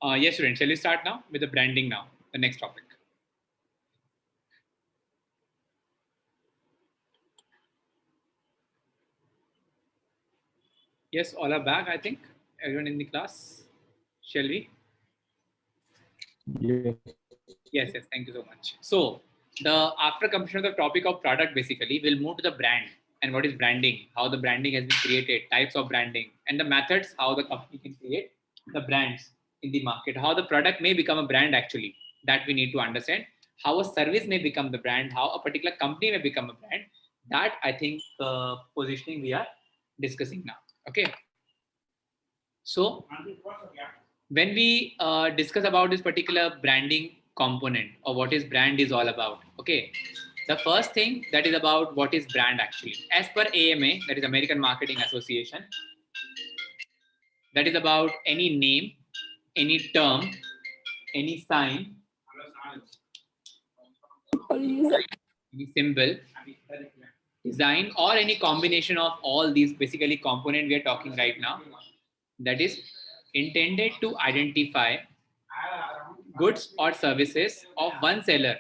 Yes, students, shall we start now with the branding now, the next topic? Yes, all are back, I think. Everyone in the class. Shall we?
Yes.
Yes, thank you so much. So the after completion of the topic of product, basically we'll move to the brand and what is branding, how the branding has been created, types of branding, and the methods how the company can create the brands in the market, how the product may become a brand actually, that we need to understand, how a service may become the brand, how a particular company may become a brand. That I think positioning we are discussing now. Okay. So when we discuss about this particular branding component or what is brand is all about, okay, the first thing that is about what is brand actually, as per AMA, that is American Marketing Association, that is about any name, any term, any sign, any symbol, design, or any combination of all these basically component we are talking right now, that is intended to identify goods or services of one seller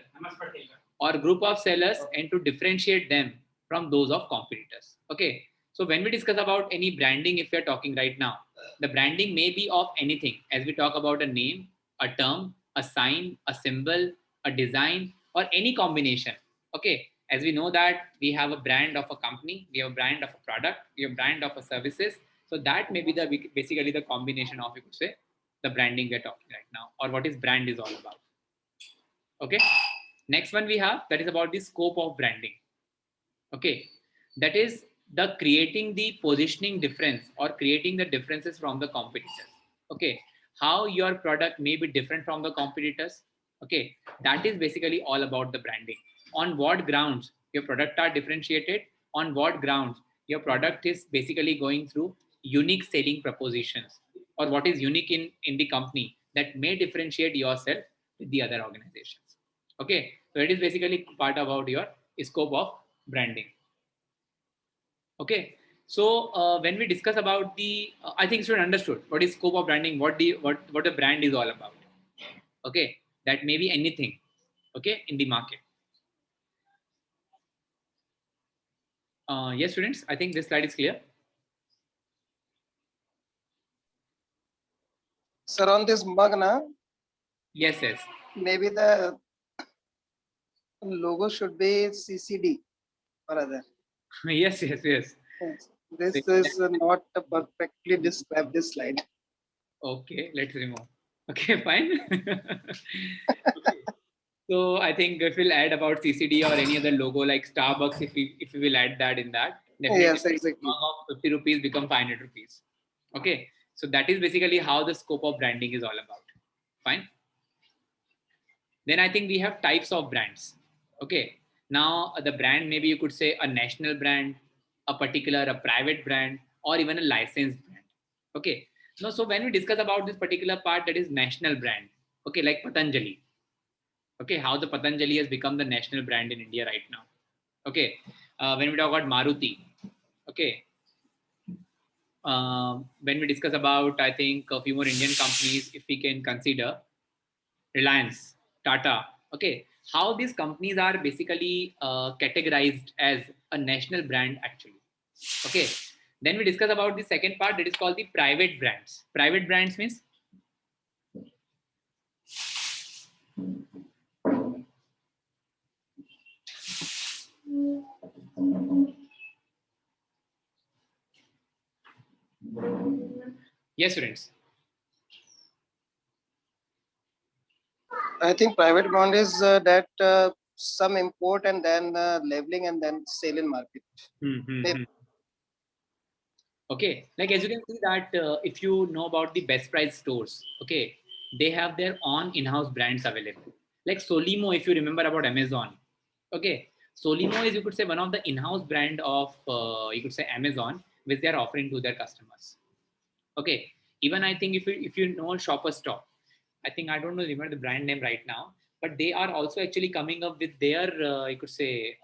or group of sellers and to differentiate them from those of competitors. Okay. So when we discuss about any branding, if we are talking right now, the branding may be of anything, as we talk about a name, a term, a sign, a symbol, a design, or any combination. Okay. As we know that we have a brand of a company, we have a brand of a product, we have a brand of a services. So that may be the basically the combination of, you could say, the branding we're talking right now, or what is brand is all about. Okay. Next one we have, that is about the scope of branding. Okay. That is the creating the positioning difference or creating the differences from the competitors. Okay. How your product may be different from the competitors. Okay. That is basically all about the branding. On what grounds your product are differentiated, on what grounds your product is basically going through unique selling propositions, or what is unique in the company that may differentiate yourself with the other organizations. Okay, so it is basically part about your scope of branding. Okay, so when we discuss about the, I think student understood what is scope of branding, what the brand is all about. Okay, that may be anything. Okay, in the market. Yes, students, I think this slide is clear.
Sir, on this mug, na,
Yes.
maybe the logo should be CCD or other.
Yes.
Yes. This is not perfectly described this slide.
Okay, let's remove. Okay, fine. Okay. So I think if we'll add about CCD or any other logo like Starbucks, if we will add that in that, definitely
Yes, exactly.
of 50 rupees become 500 rupees. Okay, so that is basically how the scope of branding is all about. Fine. Then I think we have types of brands. Okay, now the brand, maybe you could say a national brand, a private brand, or even a licensed brand. Okay, now so when we discuss about this particular part, that is national brand. Okay, like Patanjali. Okay, how the Patanjali has become the national brand in India right now. Okay, when we talk about Maruti. Okay, when we discuss about, I think a few more Indian companies, if we can consider Reliance, Tata. Okay, how these companies are basically categorized as a national brand actually. Okay, then we discuss about the second part, that is called the private brands. Private brands means yes, students.
I think private bond is that some import and then labeling and then sale in market.
Okay, like as you can see that if you know about the best price stores, okay, they have their own in-house brands available. Like Solimo, if you remember about Amazon, okay, Solimo is, you could say, one of the in-house brand of you could say Amazon, which they are offering to their customers. Okay, even I think if you know Shopper Stop, I think I don't know remember the brand name right now, but they are also actually coming up with their you could say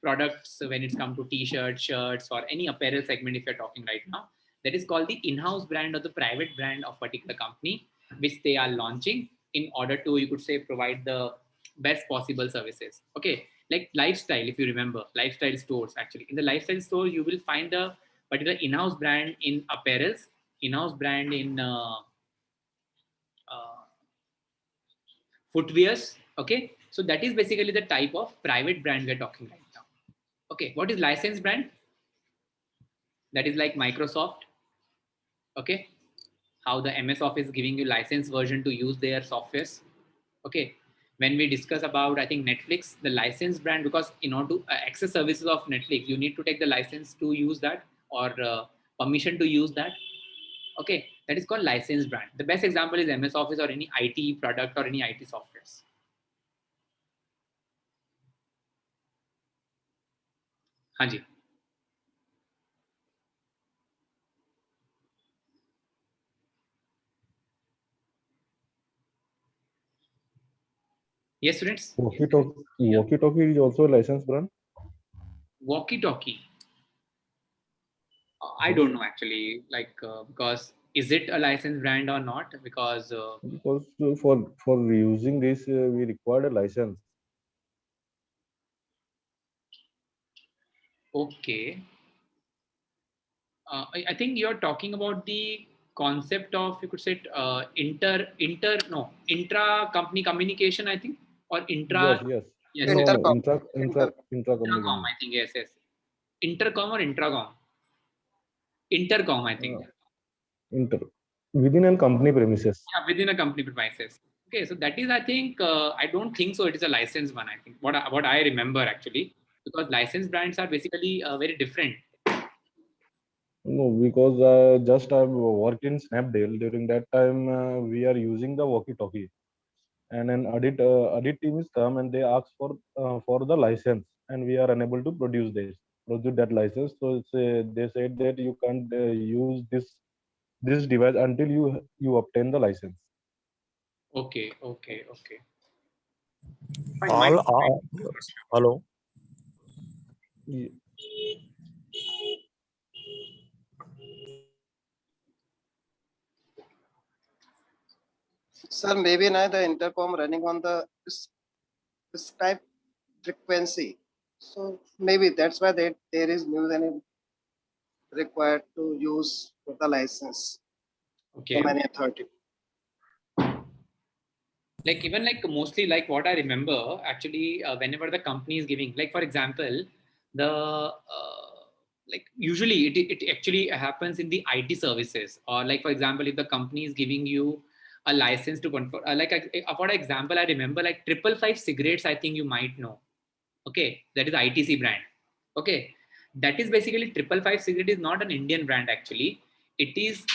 products when it's come to t-shirts, shirts, or any apparel segment. If you're talking right now, that is called the in-house brand or the private brand of particular company, which they are launching in order to, you could say, provide the best possible services. Okay, like lifestyle, if you remember, lifestyle stores, actually in the lifestyle store you will find a particular in-house brand in apparels, in-house brand in footwears. Okay, so that is basically the type of private brand we're talking right now. Okay, what is licensed brand? That is like Microsoft. Okay, how the MS Office giving you license version to use their softwares. Okay, when we discuss about, I think, Netflix, the licensed brand, because in order to access services of Netflix, you need to take the license to use that, or permission to use that. Okay, that is called licensed brand. The best example is MS Office or any IT product or any IT softwares. Hanji. Yes, students.
Walkie-talkie is also a licensed brand.
Walkie-talkie. I don't know actually, like because is it a licensed brand or not? Because
for using this, we required a license.
okay. I think you're talking about the concept of, you could say, intra company communication, I think, or intra.
Yes.
Yes,
No,
Intercom.
intra
intercom,
communication.
I think. Yes. Intercom or intracom? Intercom, I think.
Within a company premises.
Yeah, within a company premises. Okay, so that is, I think, I don't think so. It is a licensed one, I think. What I remember actually, because licensed brands are basically very different.
No, because just I worked in Snapdeal. During that time, we are using the walkie-talkie, and an audit team is come and they ask for the license, and we are unable to produce that license. So they said that you can't use this device until you obtain the license.
Okay.
Hello.
Ye-
Sir, maybe now the intercom running on the Skype frequency. So maybe that's why there is news and required to use for the license
Okay.
from any authority.
Like even like mostly like what I remember actually, whenever the company is giving, like for example, the like usually it actually happens in the IT services, or like for example, if the company is giving you a license to control, for example, I remember like 555 cigarettes, I think you might know. Okay, that is ITC brand. Okay, that is basically 555 cigarette is not an Indian brand actually. It is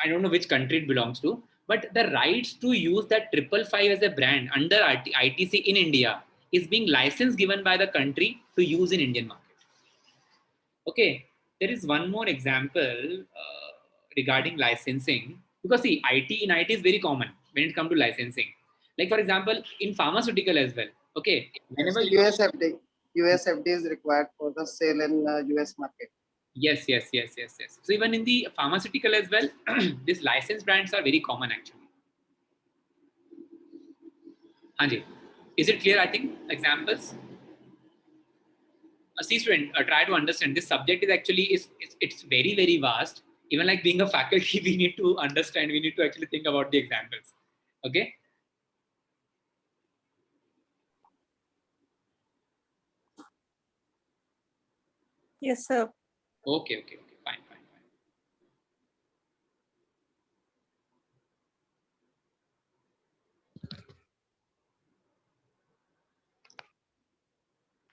I don't know which country it belongs to, but the rights to use that 555 as a brand under ITC in India is being licensed given by the country to use in Indian market. Okay, there is one more example regarding licensing, because see, IT is very common when it comes to licensing. Like for example, in pharmaceutical as well. Okay, whenever
So USFD is required for the sale in US market.
Yes. So even in the pharmaceutical as well, these licensed brands are very common actually. Hanji, is it clear? I think examples. See, student, try to understand. This subject is actually it's very vast. Even like being a faculty, we need to understand. We need to actually think about the examples. Okay.
Yes, sir.
Okay. Fine.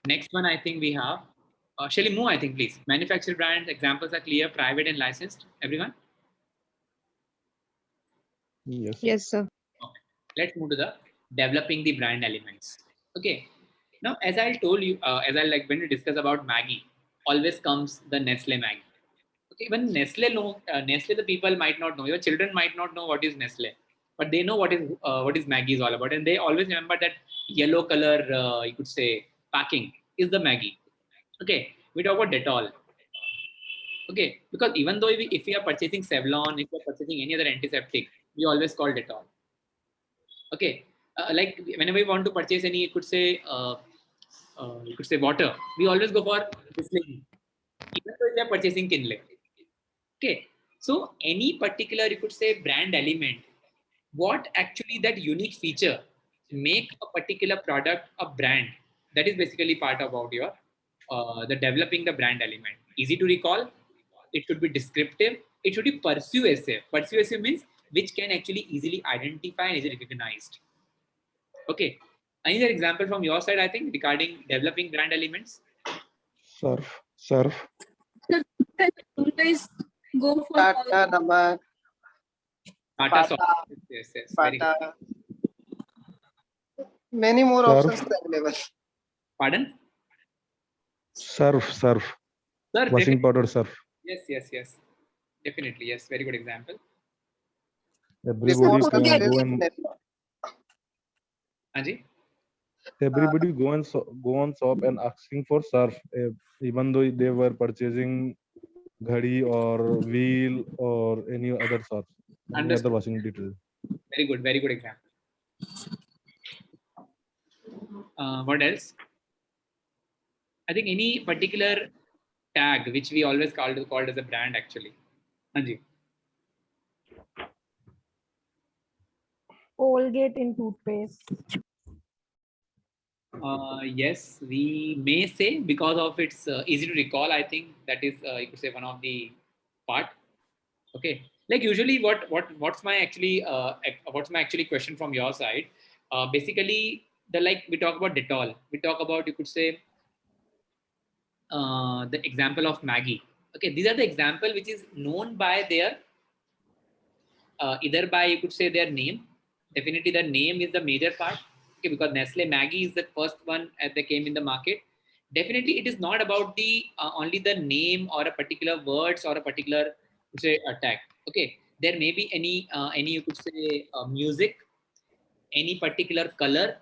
Next one, I think we have Shelly Mu, I think, please. Manufactured brands, examples are clear, private and licensed. Everyone?
Yes, sir.
Okay. Let's move to the developing the brand elements. Okay. Now, as I told you, when we discuss about Maggie, always comes the Nestle Maggie. Okay, when Nestle the people might not know, your children might not know what is Nestle, but they know what is Maggie is all about, and they always remember that yellow color, you could say, packing is the Maggie. Okay, we talk about Dettol. Okay, because even though if we are purchasing Savlon, if we are purchasing any other antiseptic, we always call Dettol. Okay, like whenever we want to purchase any, you could say water, we always go for Bisleri, even though we are purchasing Kinley. Okay, so any particular, you could say, brand element, what actually that unique feature make a particular product a brand, that is basically part about your the developing the brand element. Easy to recall, it should be descriptive, it should be persuasive. Persuasive means which can actually easily identify and is recognized. Okay, any other example from your side, I think, regarding developing brand elements?
Surf, surf.
Sir, can you guys go for
Tata, Namak,
Tata Soft.
Bata,
Yes, yes, very good.
Bata. Many more
Surf.
options are available.
Pardon?
Surf, surf.
Sir,
Washing powder, surf.
yes, yes, yes. Definitely, yes. Very good example.
Everybody
Before
can
forget-
go and
Anji?
everybody go on shop and asking for surf, even though they were purchasing ghadi or wheel or any other surf, any other
Understood.
washing detail.
Very good example. What else? I think any particular tag which we always called as a brand actually. Anji?
Colgate in toothpaste.
Yes, we may say because of its easy to recall. I think that is you could say one of the part. Okay, like usually what's my actually question from your side? Basically, like we talk about Dettol, we talk about, you could say, the example of Maggie. Okay, these are the example which is known by their either by, you could say, their name. Definitely, the name is the major part. Okay, because Nestle Maggie is the first one as they came in the market. Definitely, it is not about the only the name or a particular words or a particular, say, attack. Okay, there may be any you could say music, any particular color,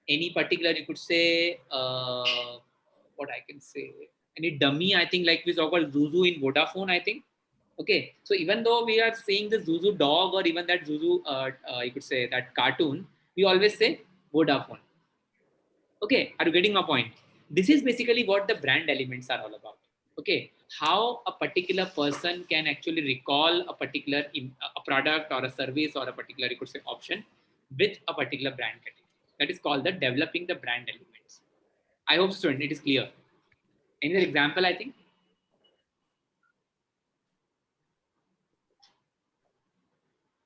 any particular, you could say what I can say, any dummy. I think like we talk about Zuzu in Vodafone. I think. Okay, so even though we are seeing the Zuzu dog or even that Zuzu, you could say that cartoon, we always say Vodafone. Okay, are you getting my point? This is basically what the brand elements are all about. Okay, how a particular person can actually recall a particular a product or a service or a particular, you could say, option with a particular brand category. That is called the developing the brand elements. I hope, student, it is clear. Any other example, I think?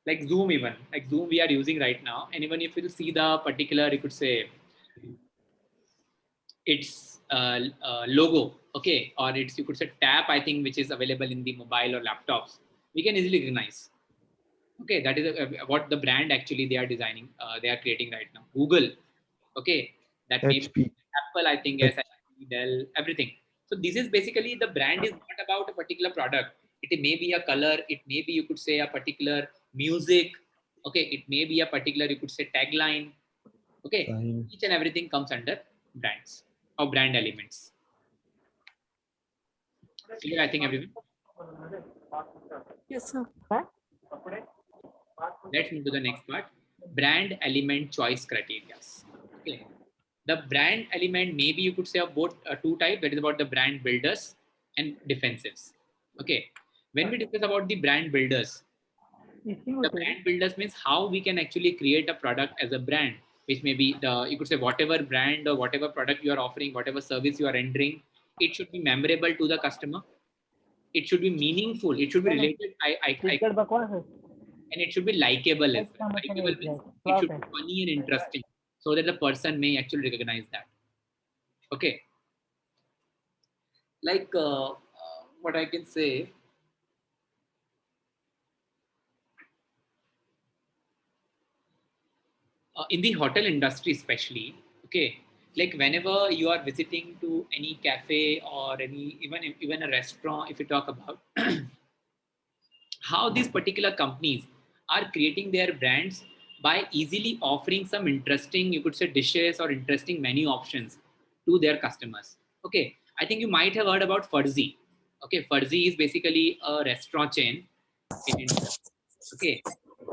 Like Zoom, even like Zoom we are using right now, and even if you see the particular, you could say, its logo, okay, or its, you could say, tab, I think, which is available in the mobile or laptops, we can easily recognize. Okay, that is what the brand actually they are designing, they are creating right now. Google, okay, that may be
HP.
Apple, I think, yes, Dell, everything. So this is basically the brand is not about a particular product. It may be a color, it may be, you could say, a particular music, okay, it may be a particular, you could say, tagline. Okay,
Sign.
each and everything comes under brands or brand elements. Clear, I think, everyone.
Yes, sir.
Let's move to the next part. Brand element choice criteria. Okay, the brand element, maybe you could say of both two types. That is about the brand builders and defensives. Okay, when we discuss about the brand builders, the brand builders means how we can actually create a product as a brand, which may be the, you could say, whatever brand or whatever product you are offering, whatever service you are rendering, it should be memorable to the customer. It should be meaningful. It should be related. And it should be likable as well. Likable means it should be funny and interesting, so that the person may actually recognize that. Okay. Like what I can say. In the hotel industry especially, okay, like whenever you are visiting to any cafe or any even a restaurant, if you talk about how these particular companies are creating their brands by easily offering some interesting, you could say, dishes or interesting menu options to their customers. Okay, I think you might have heard about Fuzzy. Okay, Fuzzy is basically a restaurant chain in India. Okay,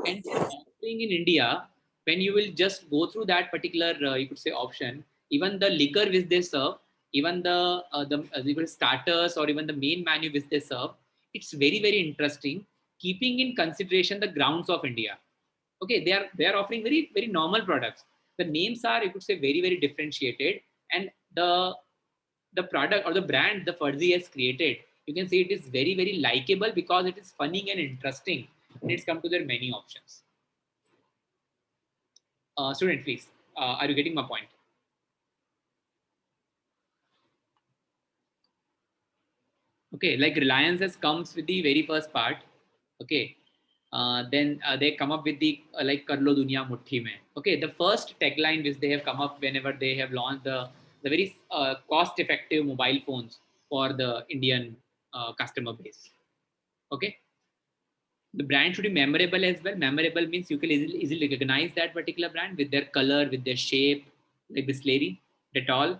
and they're offering in India, when you will just go through that particular, you could say, option, even the liquor which they serve, even the starters or even the main menu which they serve, it's very very interesting, keeping in consideration the grounds of India. Okay, they are offering very very normal products. The names are, you could say, very very differentiated, and the product or the brand the Fuzzy has created, you can see it is very very likable because it is funny and interesting when it's come to their menu options. Student, please, are you getting my point? Okay, like Reliance has comes with the very first part. Okay, then they come up with the like Kar lo Duniya Muthi Mein. Okay, the first tagline which they have come up whenever they have launched the very cost-effective mobile phones for the Indian customer base. Okay, the brand should be memorable as well. Memorable means you can easily recognize that particular brand with their color, with their shape, like Bisleri, Dettol,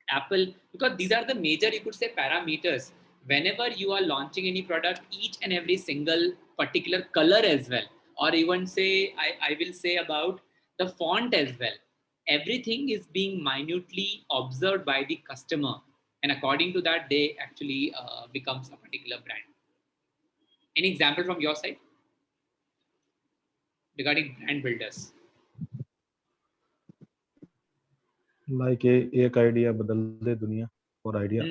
Apple, because these are the major, you could say, parameters. Whenever you are launching any product, each and every single particular color as well, or even say, I will say about the font as well. Everything is being minutely observed by the customer. And according to that, they actually becomes a particular brand. Any example from your side regarding brand builders?
Like एक idea बदल दे दुनिया for idea.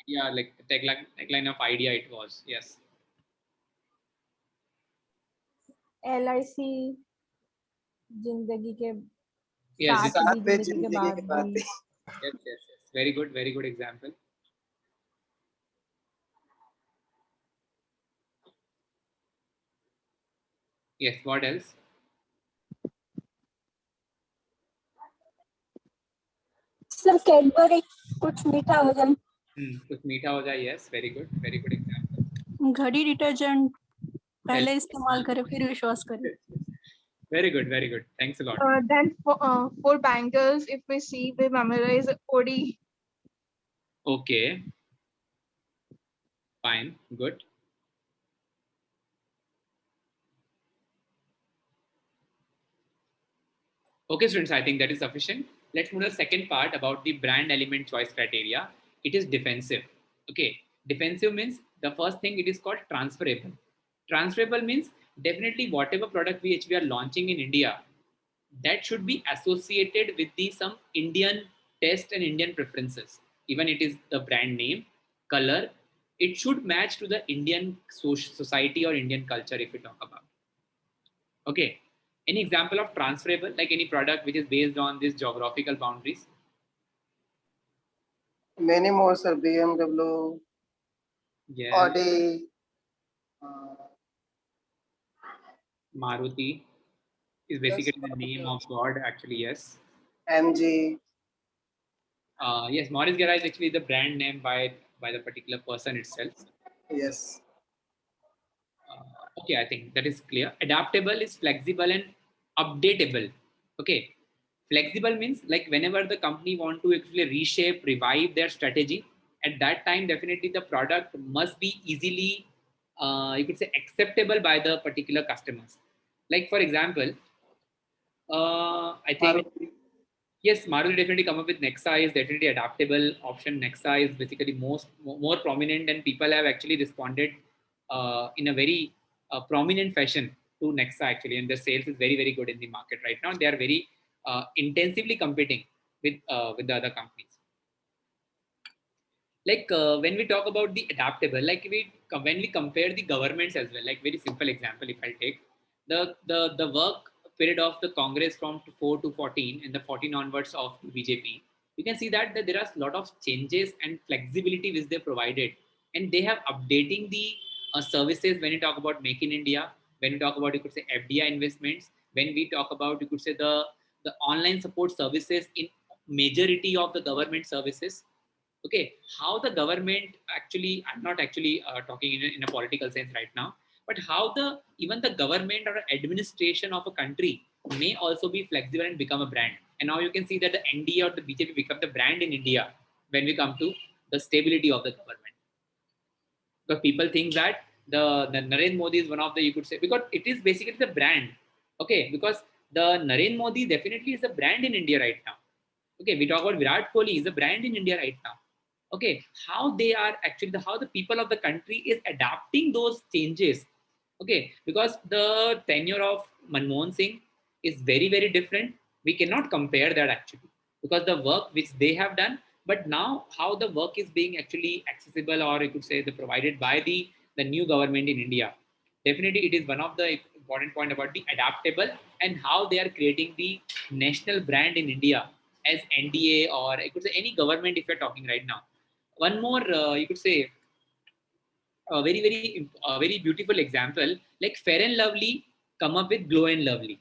Yeah, like the tagline of idea it was. Yes.
LIC जिंदगी के
Yes,
साथ भी जिंदगी के बाद भी.
Yes, yes, yes. Very good example. Yes, what else?
Sir, Cadbury, कुछ मीठा हो जाए.
कुछ मीठा हो जाए. Yes, very good example.
घड़ी डिटर्जेंट पहले इस्तेमाल करें फिर विश्वास करें.
Very good. Thanks a lot.
Then for bangles, if we see, we memorize OD.
Okay. Fine. Good. Okay, students, I think that is sufficient. Let's move to the second part about the brand element choice criteria. It is defensive. Okay. Defensive means the first thing, it is called transferable. Transferable means definitely whatever product which we are launching in India, that should be associated with some Indian taste and Indian preferences. Even it is the brand name, color, it should match to the Indian society or Indian culture if we talk about. Okay. Any example of transferable, like any product which is based on these geographical boundaries?
Many more, sir. BMW,
Yes.
Audi,
Maruti is basically the name of God, actually. Yes.
MG.
Yes, Morris Garage is actually the brand name by the particular person itself.
Yes.
Okay, I think that is clear. Adaptable is flexible and updatable. Okay, flexible means like whenever the company want to actually reshape, revive their strategy, at that time definitely the product must be easily, you could say, acceptable by the particular customers. Like for example, I think yes, Maruti definitely come up with Nexa is definitely adaptable option. Nexa is basically more prominent, and people have actually responded in a very prominent fashion to Nexa actually, and their sales is very very good in the market right now. They are very intensively competing with the other companies. Like when we talk about the adaptable, like when we compare the governments as well, like very simple example, if I take the work period of the Congress from 4 to 14 and the 14 onwards of BJP, you can see that there are a lot of changes and flexibility which they provided, and they have updating the services. When you talk about Make in India, when you talk about, you could say, FDI investments, when we talk about, you could say, the online support services in majority of the government services. Okay, how the government actually, I'm not actually talking in a political sense right now, but how even the government or administration of a country may also be flexible and become a brand. And now you can see that the NDA or the BJP become the brand in India when we come to the stability of the government. Because people think that the Narendra Modi is one of the, you could say, because it is basically the brand. Okay, because the Narendra Modi definitely is a brand in India right now. Okay, we talk about Virat Kohli is a brand in India right now. Okay, how they are actually how the people of the country is adapting those changes. Okay, because the tenure of Manmohan Singh is very, very different. We cannot compare that actually, because the work which they have done, but now how the work is being actually accessible, or you could say the provided by the new government in India. Definitely, it is one of the important point about the adaptable and how they are creating the national brand in India as NDA, or I could say any government if you're talking right now. One more, you could say, a very beautiful example, like Fair and Lovely come up with Glow and Lovely.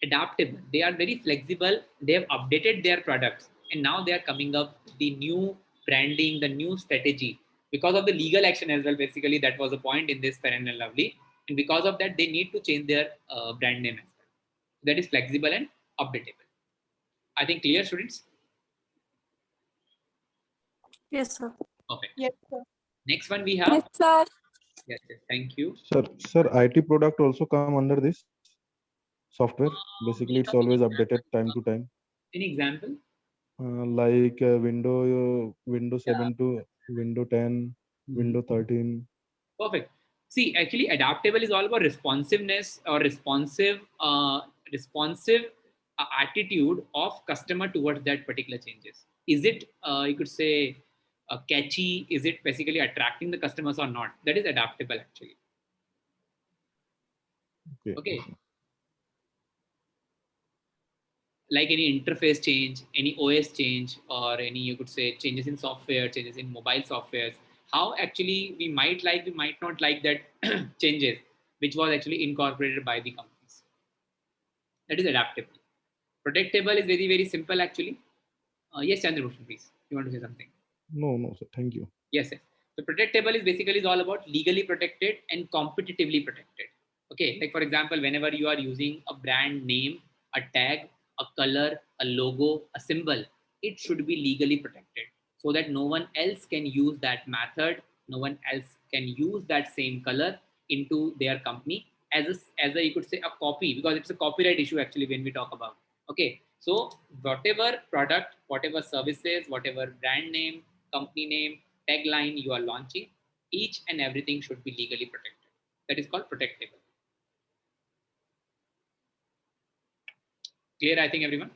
Adaptable. They are very flexible. They have updated their products, and now they are coming up with the new branding, the new strategy. Because of the legal action as well, basically, that was a point in this Fair and Lovely. And because of that, they need to change their brand name as well. That is flexible and updatable. I think clear, students?
Yes, sir.
Perfect.
Yes, sir.
Next one we have.
Yes, sir.
Yes, yes, thank you.
Sir, IT product also come under this software. Basically, it's always updated time to time.
Any example?
Like Windows 7 to Windows 10, Windows 13.
Perfect. See, actually, adaptable is all about responsiveness or responsive attitude of customer towards that particular changes. Is it, you could say, catchy? Is it basically attracting the customers or not? That is adaptable actually. Okay. Like any interface change, any OS change, or any, you could say, changes in software, changes in mobile softwares, how actually we might not like that changes, which was actually incorporated by the companies. That is adaptable. Protectable is very, very simple actually. Yes, Chandrabhushan, please. You want to say something?
No, sir. Thank you.
Yes, yes. So protectable is basically is all about legally protected and competitively protected. Okay, like for example, whenever you are using a brand name, a tag, a color, a logo, a symbol, it should be legally protected so that no one else can use that method, no one else can use that same color into their company as a, you could say, a copy, because it's a copyright issue actually when we talk about. Okay, so whatever product, whatever services, whatever brand name, company name, tagline you are launching, each and everything should be legally protected. That is called protectable. Clear, I think, everyone?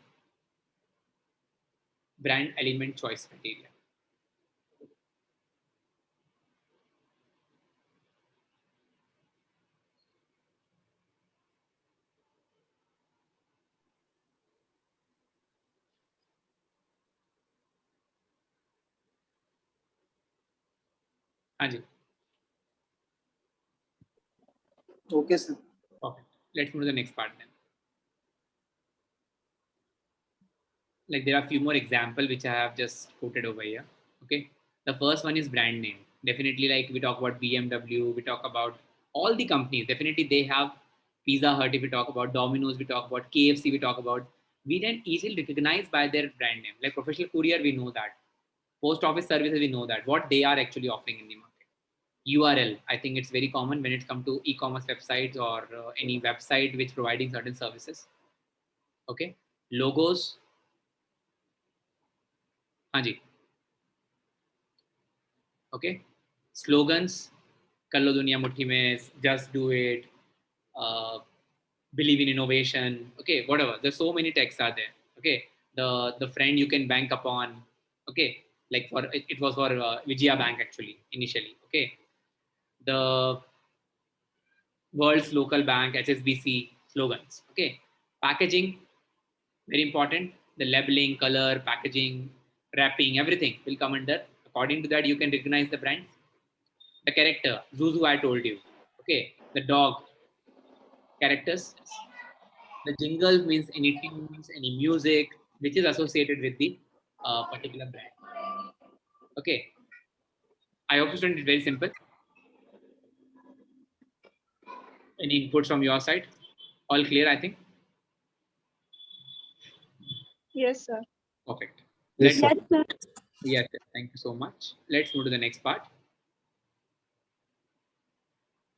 Brand element choice criteria. Anji.
Okay, sir.
Perfect. Let's move to the next part then. Like there are a few more examples which I have just quoted over here. Okay. The first one is brand name. Definitely, like we talk about BMW, we talk about all the companies. Definitely, they have Pizza Hut. If we talk about Domino's, we talk about KFC, we talk about. We then easily recognize by their brand name. Like Professional Courier, we know that. Post Office Services, we know that. What they are actually offering in the market. URL, I think it's very common when it comes to e-commerce websites or any website which providing certain services. Okay. Logos. Hanji. Okay. Slogans. Kar lo duniya muthi mein, just do it, believe in innovation. Okay, whatever. There's so many texts are there. Okay, the friend you can bank upon. Okay, like for it was for Vijaya Bank actually initially. Okay, the world's local bank, HSBC slogans. Okay, packaging, very important. The labeling, color, packaging, wrapping, everything will come under. According to that, you can recognize the brand. The character, Zuzu, I told you. Okay, the dog, characters. The jingle means any tunes, any music which is associated with the particular brand. Okay, I hope student is very simple. Any inputs from your side? All clear, I think.
Yes, sir.
Perfect.
Yes, sir.
Yes, thank you so much. Let's move to the next part.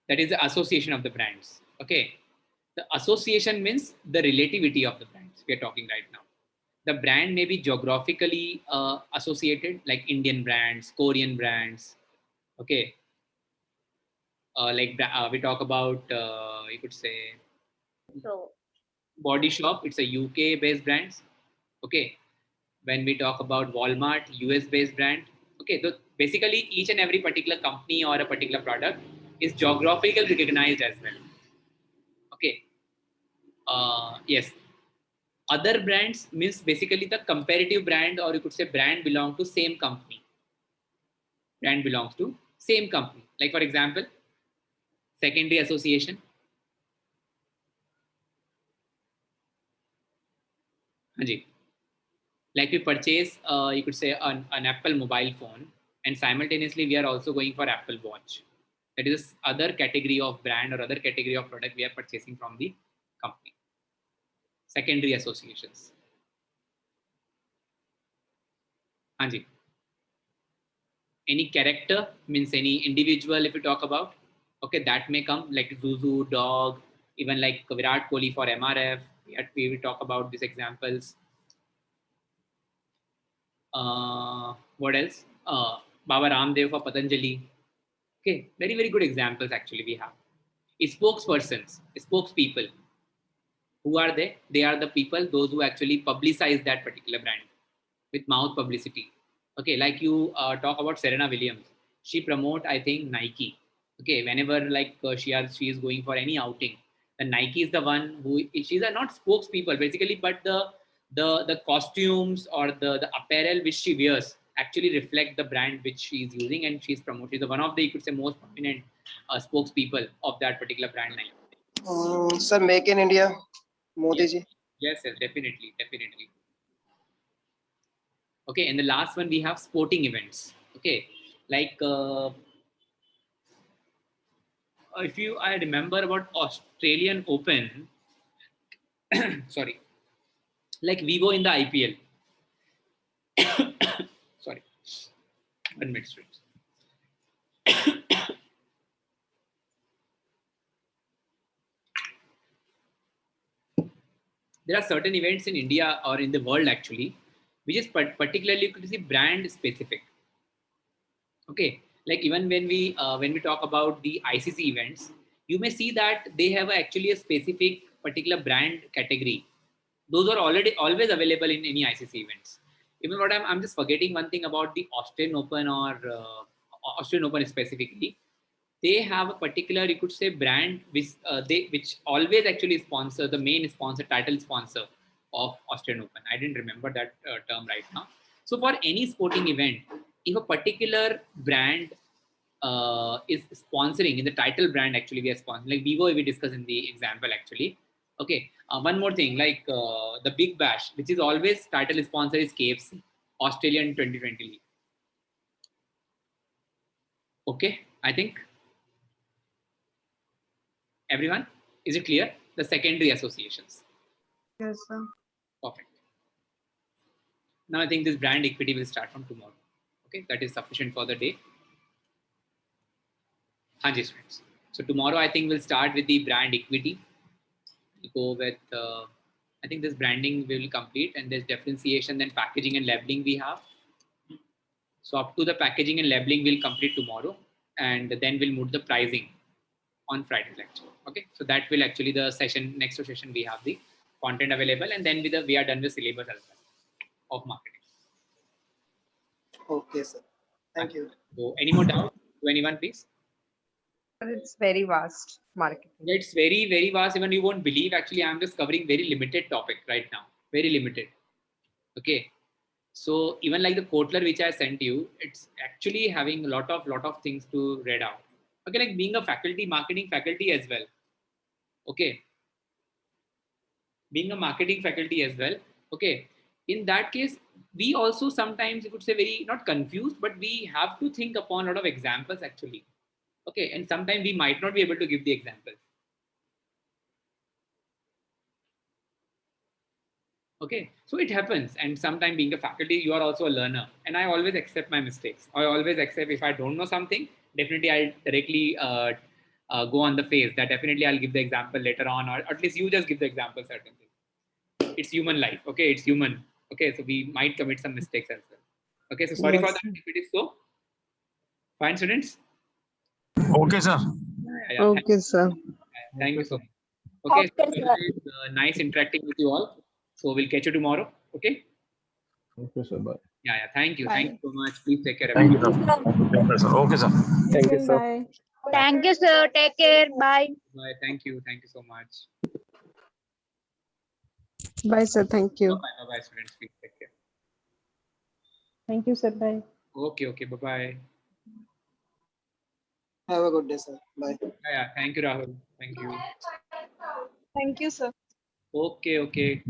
That is the association of the brands. Okay. The association means the relativity of the brands we are talking right now. The brand may be geographically associated, like Indian brands, Korean brands. Okay. We talk about, you could say,
So,
Body Shop. It's a UK based brand. Okay. When we talk about Walmart, US based brand. Okay. So basically each and every particular company or a particular product is geographically recognized as well. Okay. Yes. Other brands means basically the comparative brand, or you could say brand belong to same company. Brand belongs to same company. Like for example, secondary association. Hanji. Like we purchase, you could say an Apple mobile phone, and simultaneously we are also going for Apple Watch. That is other category of brand or other category of product we are purchasing from the company. Secondary associations. Hanji. Any character means any individual if you talk about. Okay, that may come like Zuzu, dog, even like Virat Kohli for MRF. We will talk about these examples. What else? Baba Ramdev for Patanjali. Okay, very, very good examples actually we have. Spokespersons, spokespeople. Who are they? They are the people, those who actually publicize that particular brand with mouth publicity. Okay, like you talk about Serena Williams. She promote, I think, Nike. Okay, whenever like she is going for any outing, and Nike is the one who, she's a not spokespeople basically, but the costumes or the apparel which she wears actually reflect the brand which she is using, and she's promoting. She's one of the, you could say, most prominent spokespeople of that particular brand Nike.
Sir, Make in India, Modi ji.
Yes, yes, definitely, definitely. Okay, and the last one we have sporting events. Okay, like if I remember about Australian Open, sorry, like Vivo in the IPL. Sorry, 1 minute. There are certain events in India or in the world actually, which is particularly, you could see, brand specific. Okay, like even when we talk about the ICC events, you may see that they have actually a specific particular brand category. Those are already always available in any ICC events. Even what I'm just forgetting one thing about the Australian Open or Australian Open specifically. They have a particular, you could say, brand which always actually sponsor the main sponsor, title sponsor of Australian Open. I didn't remember that term right now. So for any sporting event, if a particular brand is sponsoring, in the title brand actually we are sponsoring, like Vivo we discussed in the example actually. Okay, one more thing, like the Big Bash, which is always title sponsor is KFC, Australian 2020 League. Okay, I think everyone, is it clear? The secondary associations.
Yes, sir.
Perfect. Now I think this brand equity will start from tomorrow. Okay, that is sufficient for the day. Hanji students. So tomorrow I think we'll start with the brand equity. We'll go with, I think this branding will complete, and there's differentiation, then packaging and labeling we have. So up to the packaging and labeling we'll complete tomorrow, and then we'll move the pricing on Friday lecture. Okay, so that will actually the session, next session we have the content available, and then we are done with syllabus as well of marketing.
Okay, sir. Thank you.
So any more doubts to anyone, please?
It's very vast marketing.
It's very, very vast. Even you won't believe, actually, I'm just covering very limited topic right now. Very limited. Okay. So even like the Kotler which I sent you, it's actually having a lot of things to read out. Okay, like being a faculty, marketing faculty as well. Okay. Being a marketing faculty as well. Okay. In that case, we also sometimes, you could say, very not confused, but we have to think upon a lot of examples actually. Okay, and sometimes we might not be able to give the examples. Okay, so it happens, and sometimes being a faculty, you are also a learner, and I always accept my mistakes. I always accept if I don't know something, definitely I'll directly go on the face. That definitely I'll give the example later on, or at least you just give the example certainly. It's human life. Okay, it's human. Okay, so we might commit some mistakes as well. Okay, so sorry for
Yes.
that if it is so. Fine, students.
Okay, sir.
Yeah,
Okay, sir.
thank you so much. Okay, so
Okay, sir.
it's, nice interacting with you all. So we'll catch you tomorrow. Okay.
Okay, sir. Bye.
Yeah. Thank you.
Bye.
Thank you so much. Please take care.
Thank you,
everyone.
sir. Okay, sir.
Thank you, sir.
Bye.
Thank you, sir. Take care. Bye.
Bye. Thank you. Thank you so much.
Bye, sir. Thank you.
Bye. Bye. Students. Please take care.
Thank you, sir. Bye.
Okay. Okay. Bye. Bye.
Have a good day, sir. Bye.
Yeah. Thank you, Rahul. Thank you.
Thank you, sir.
Okay. Okay.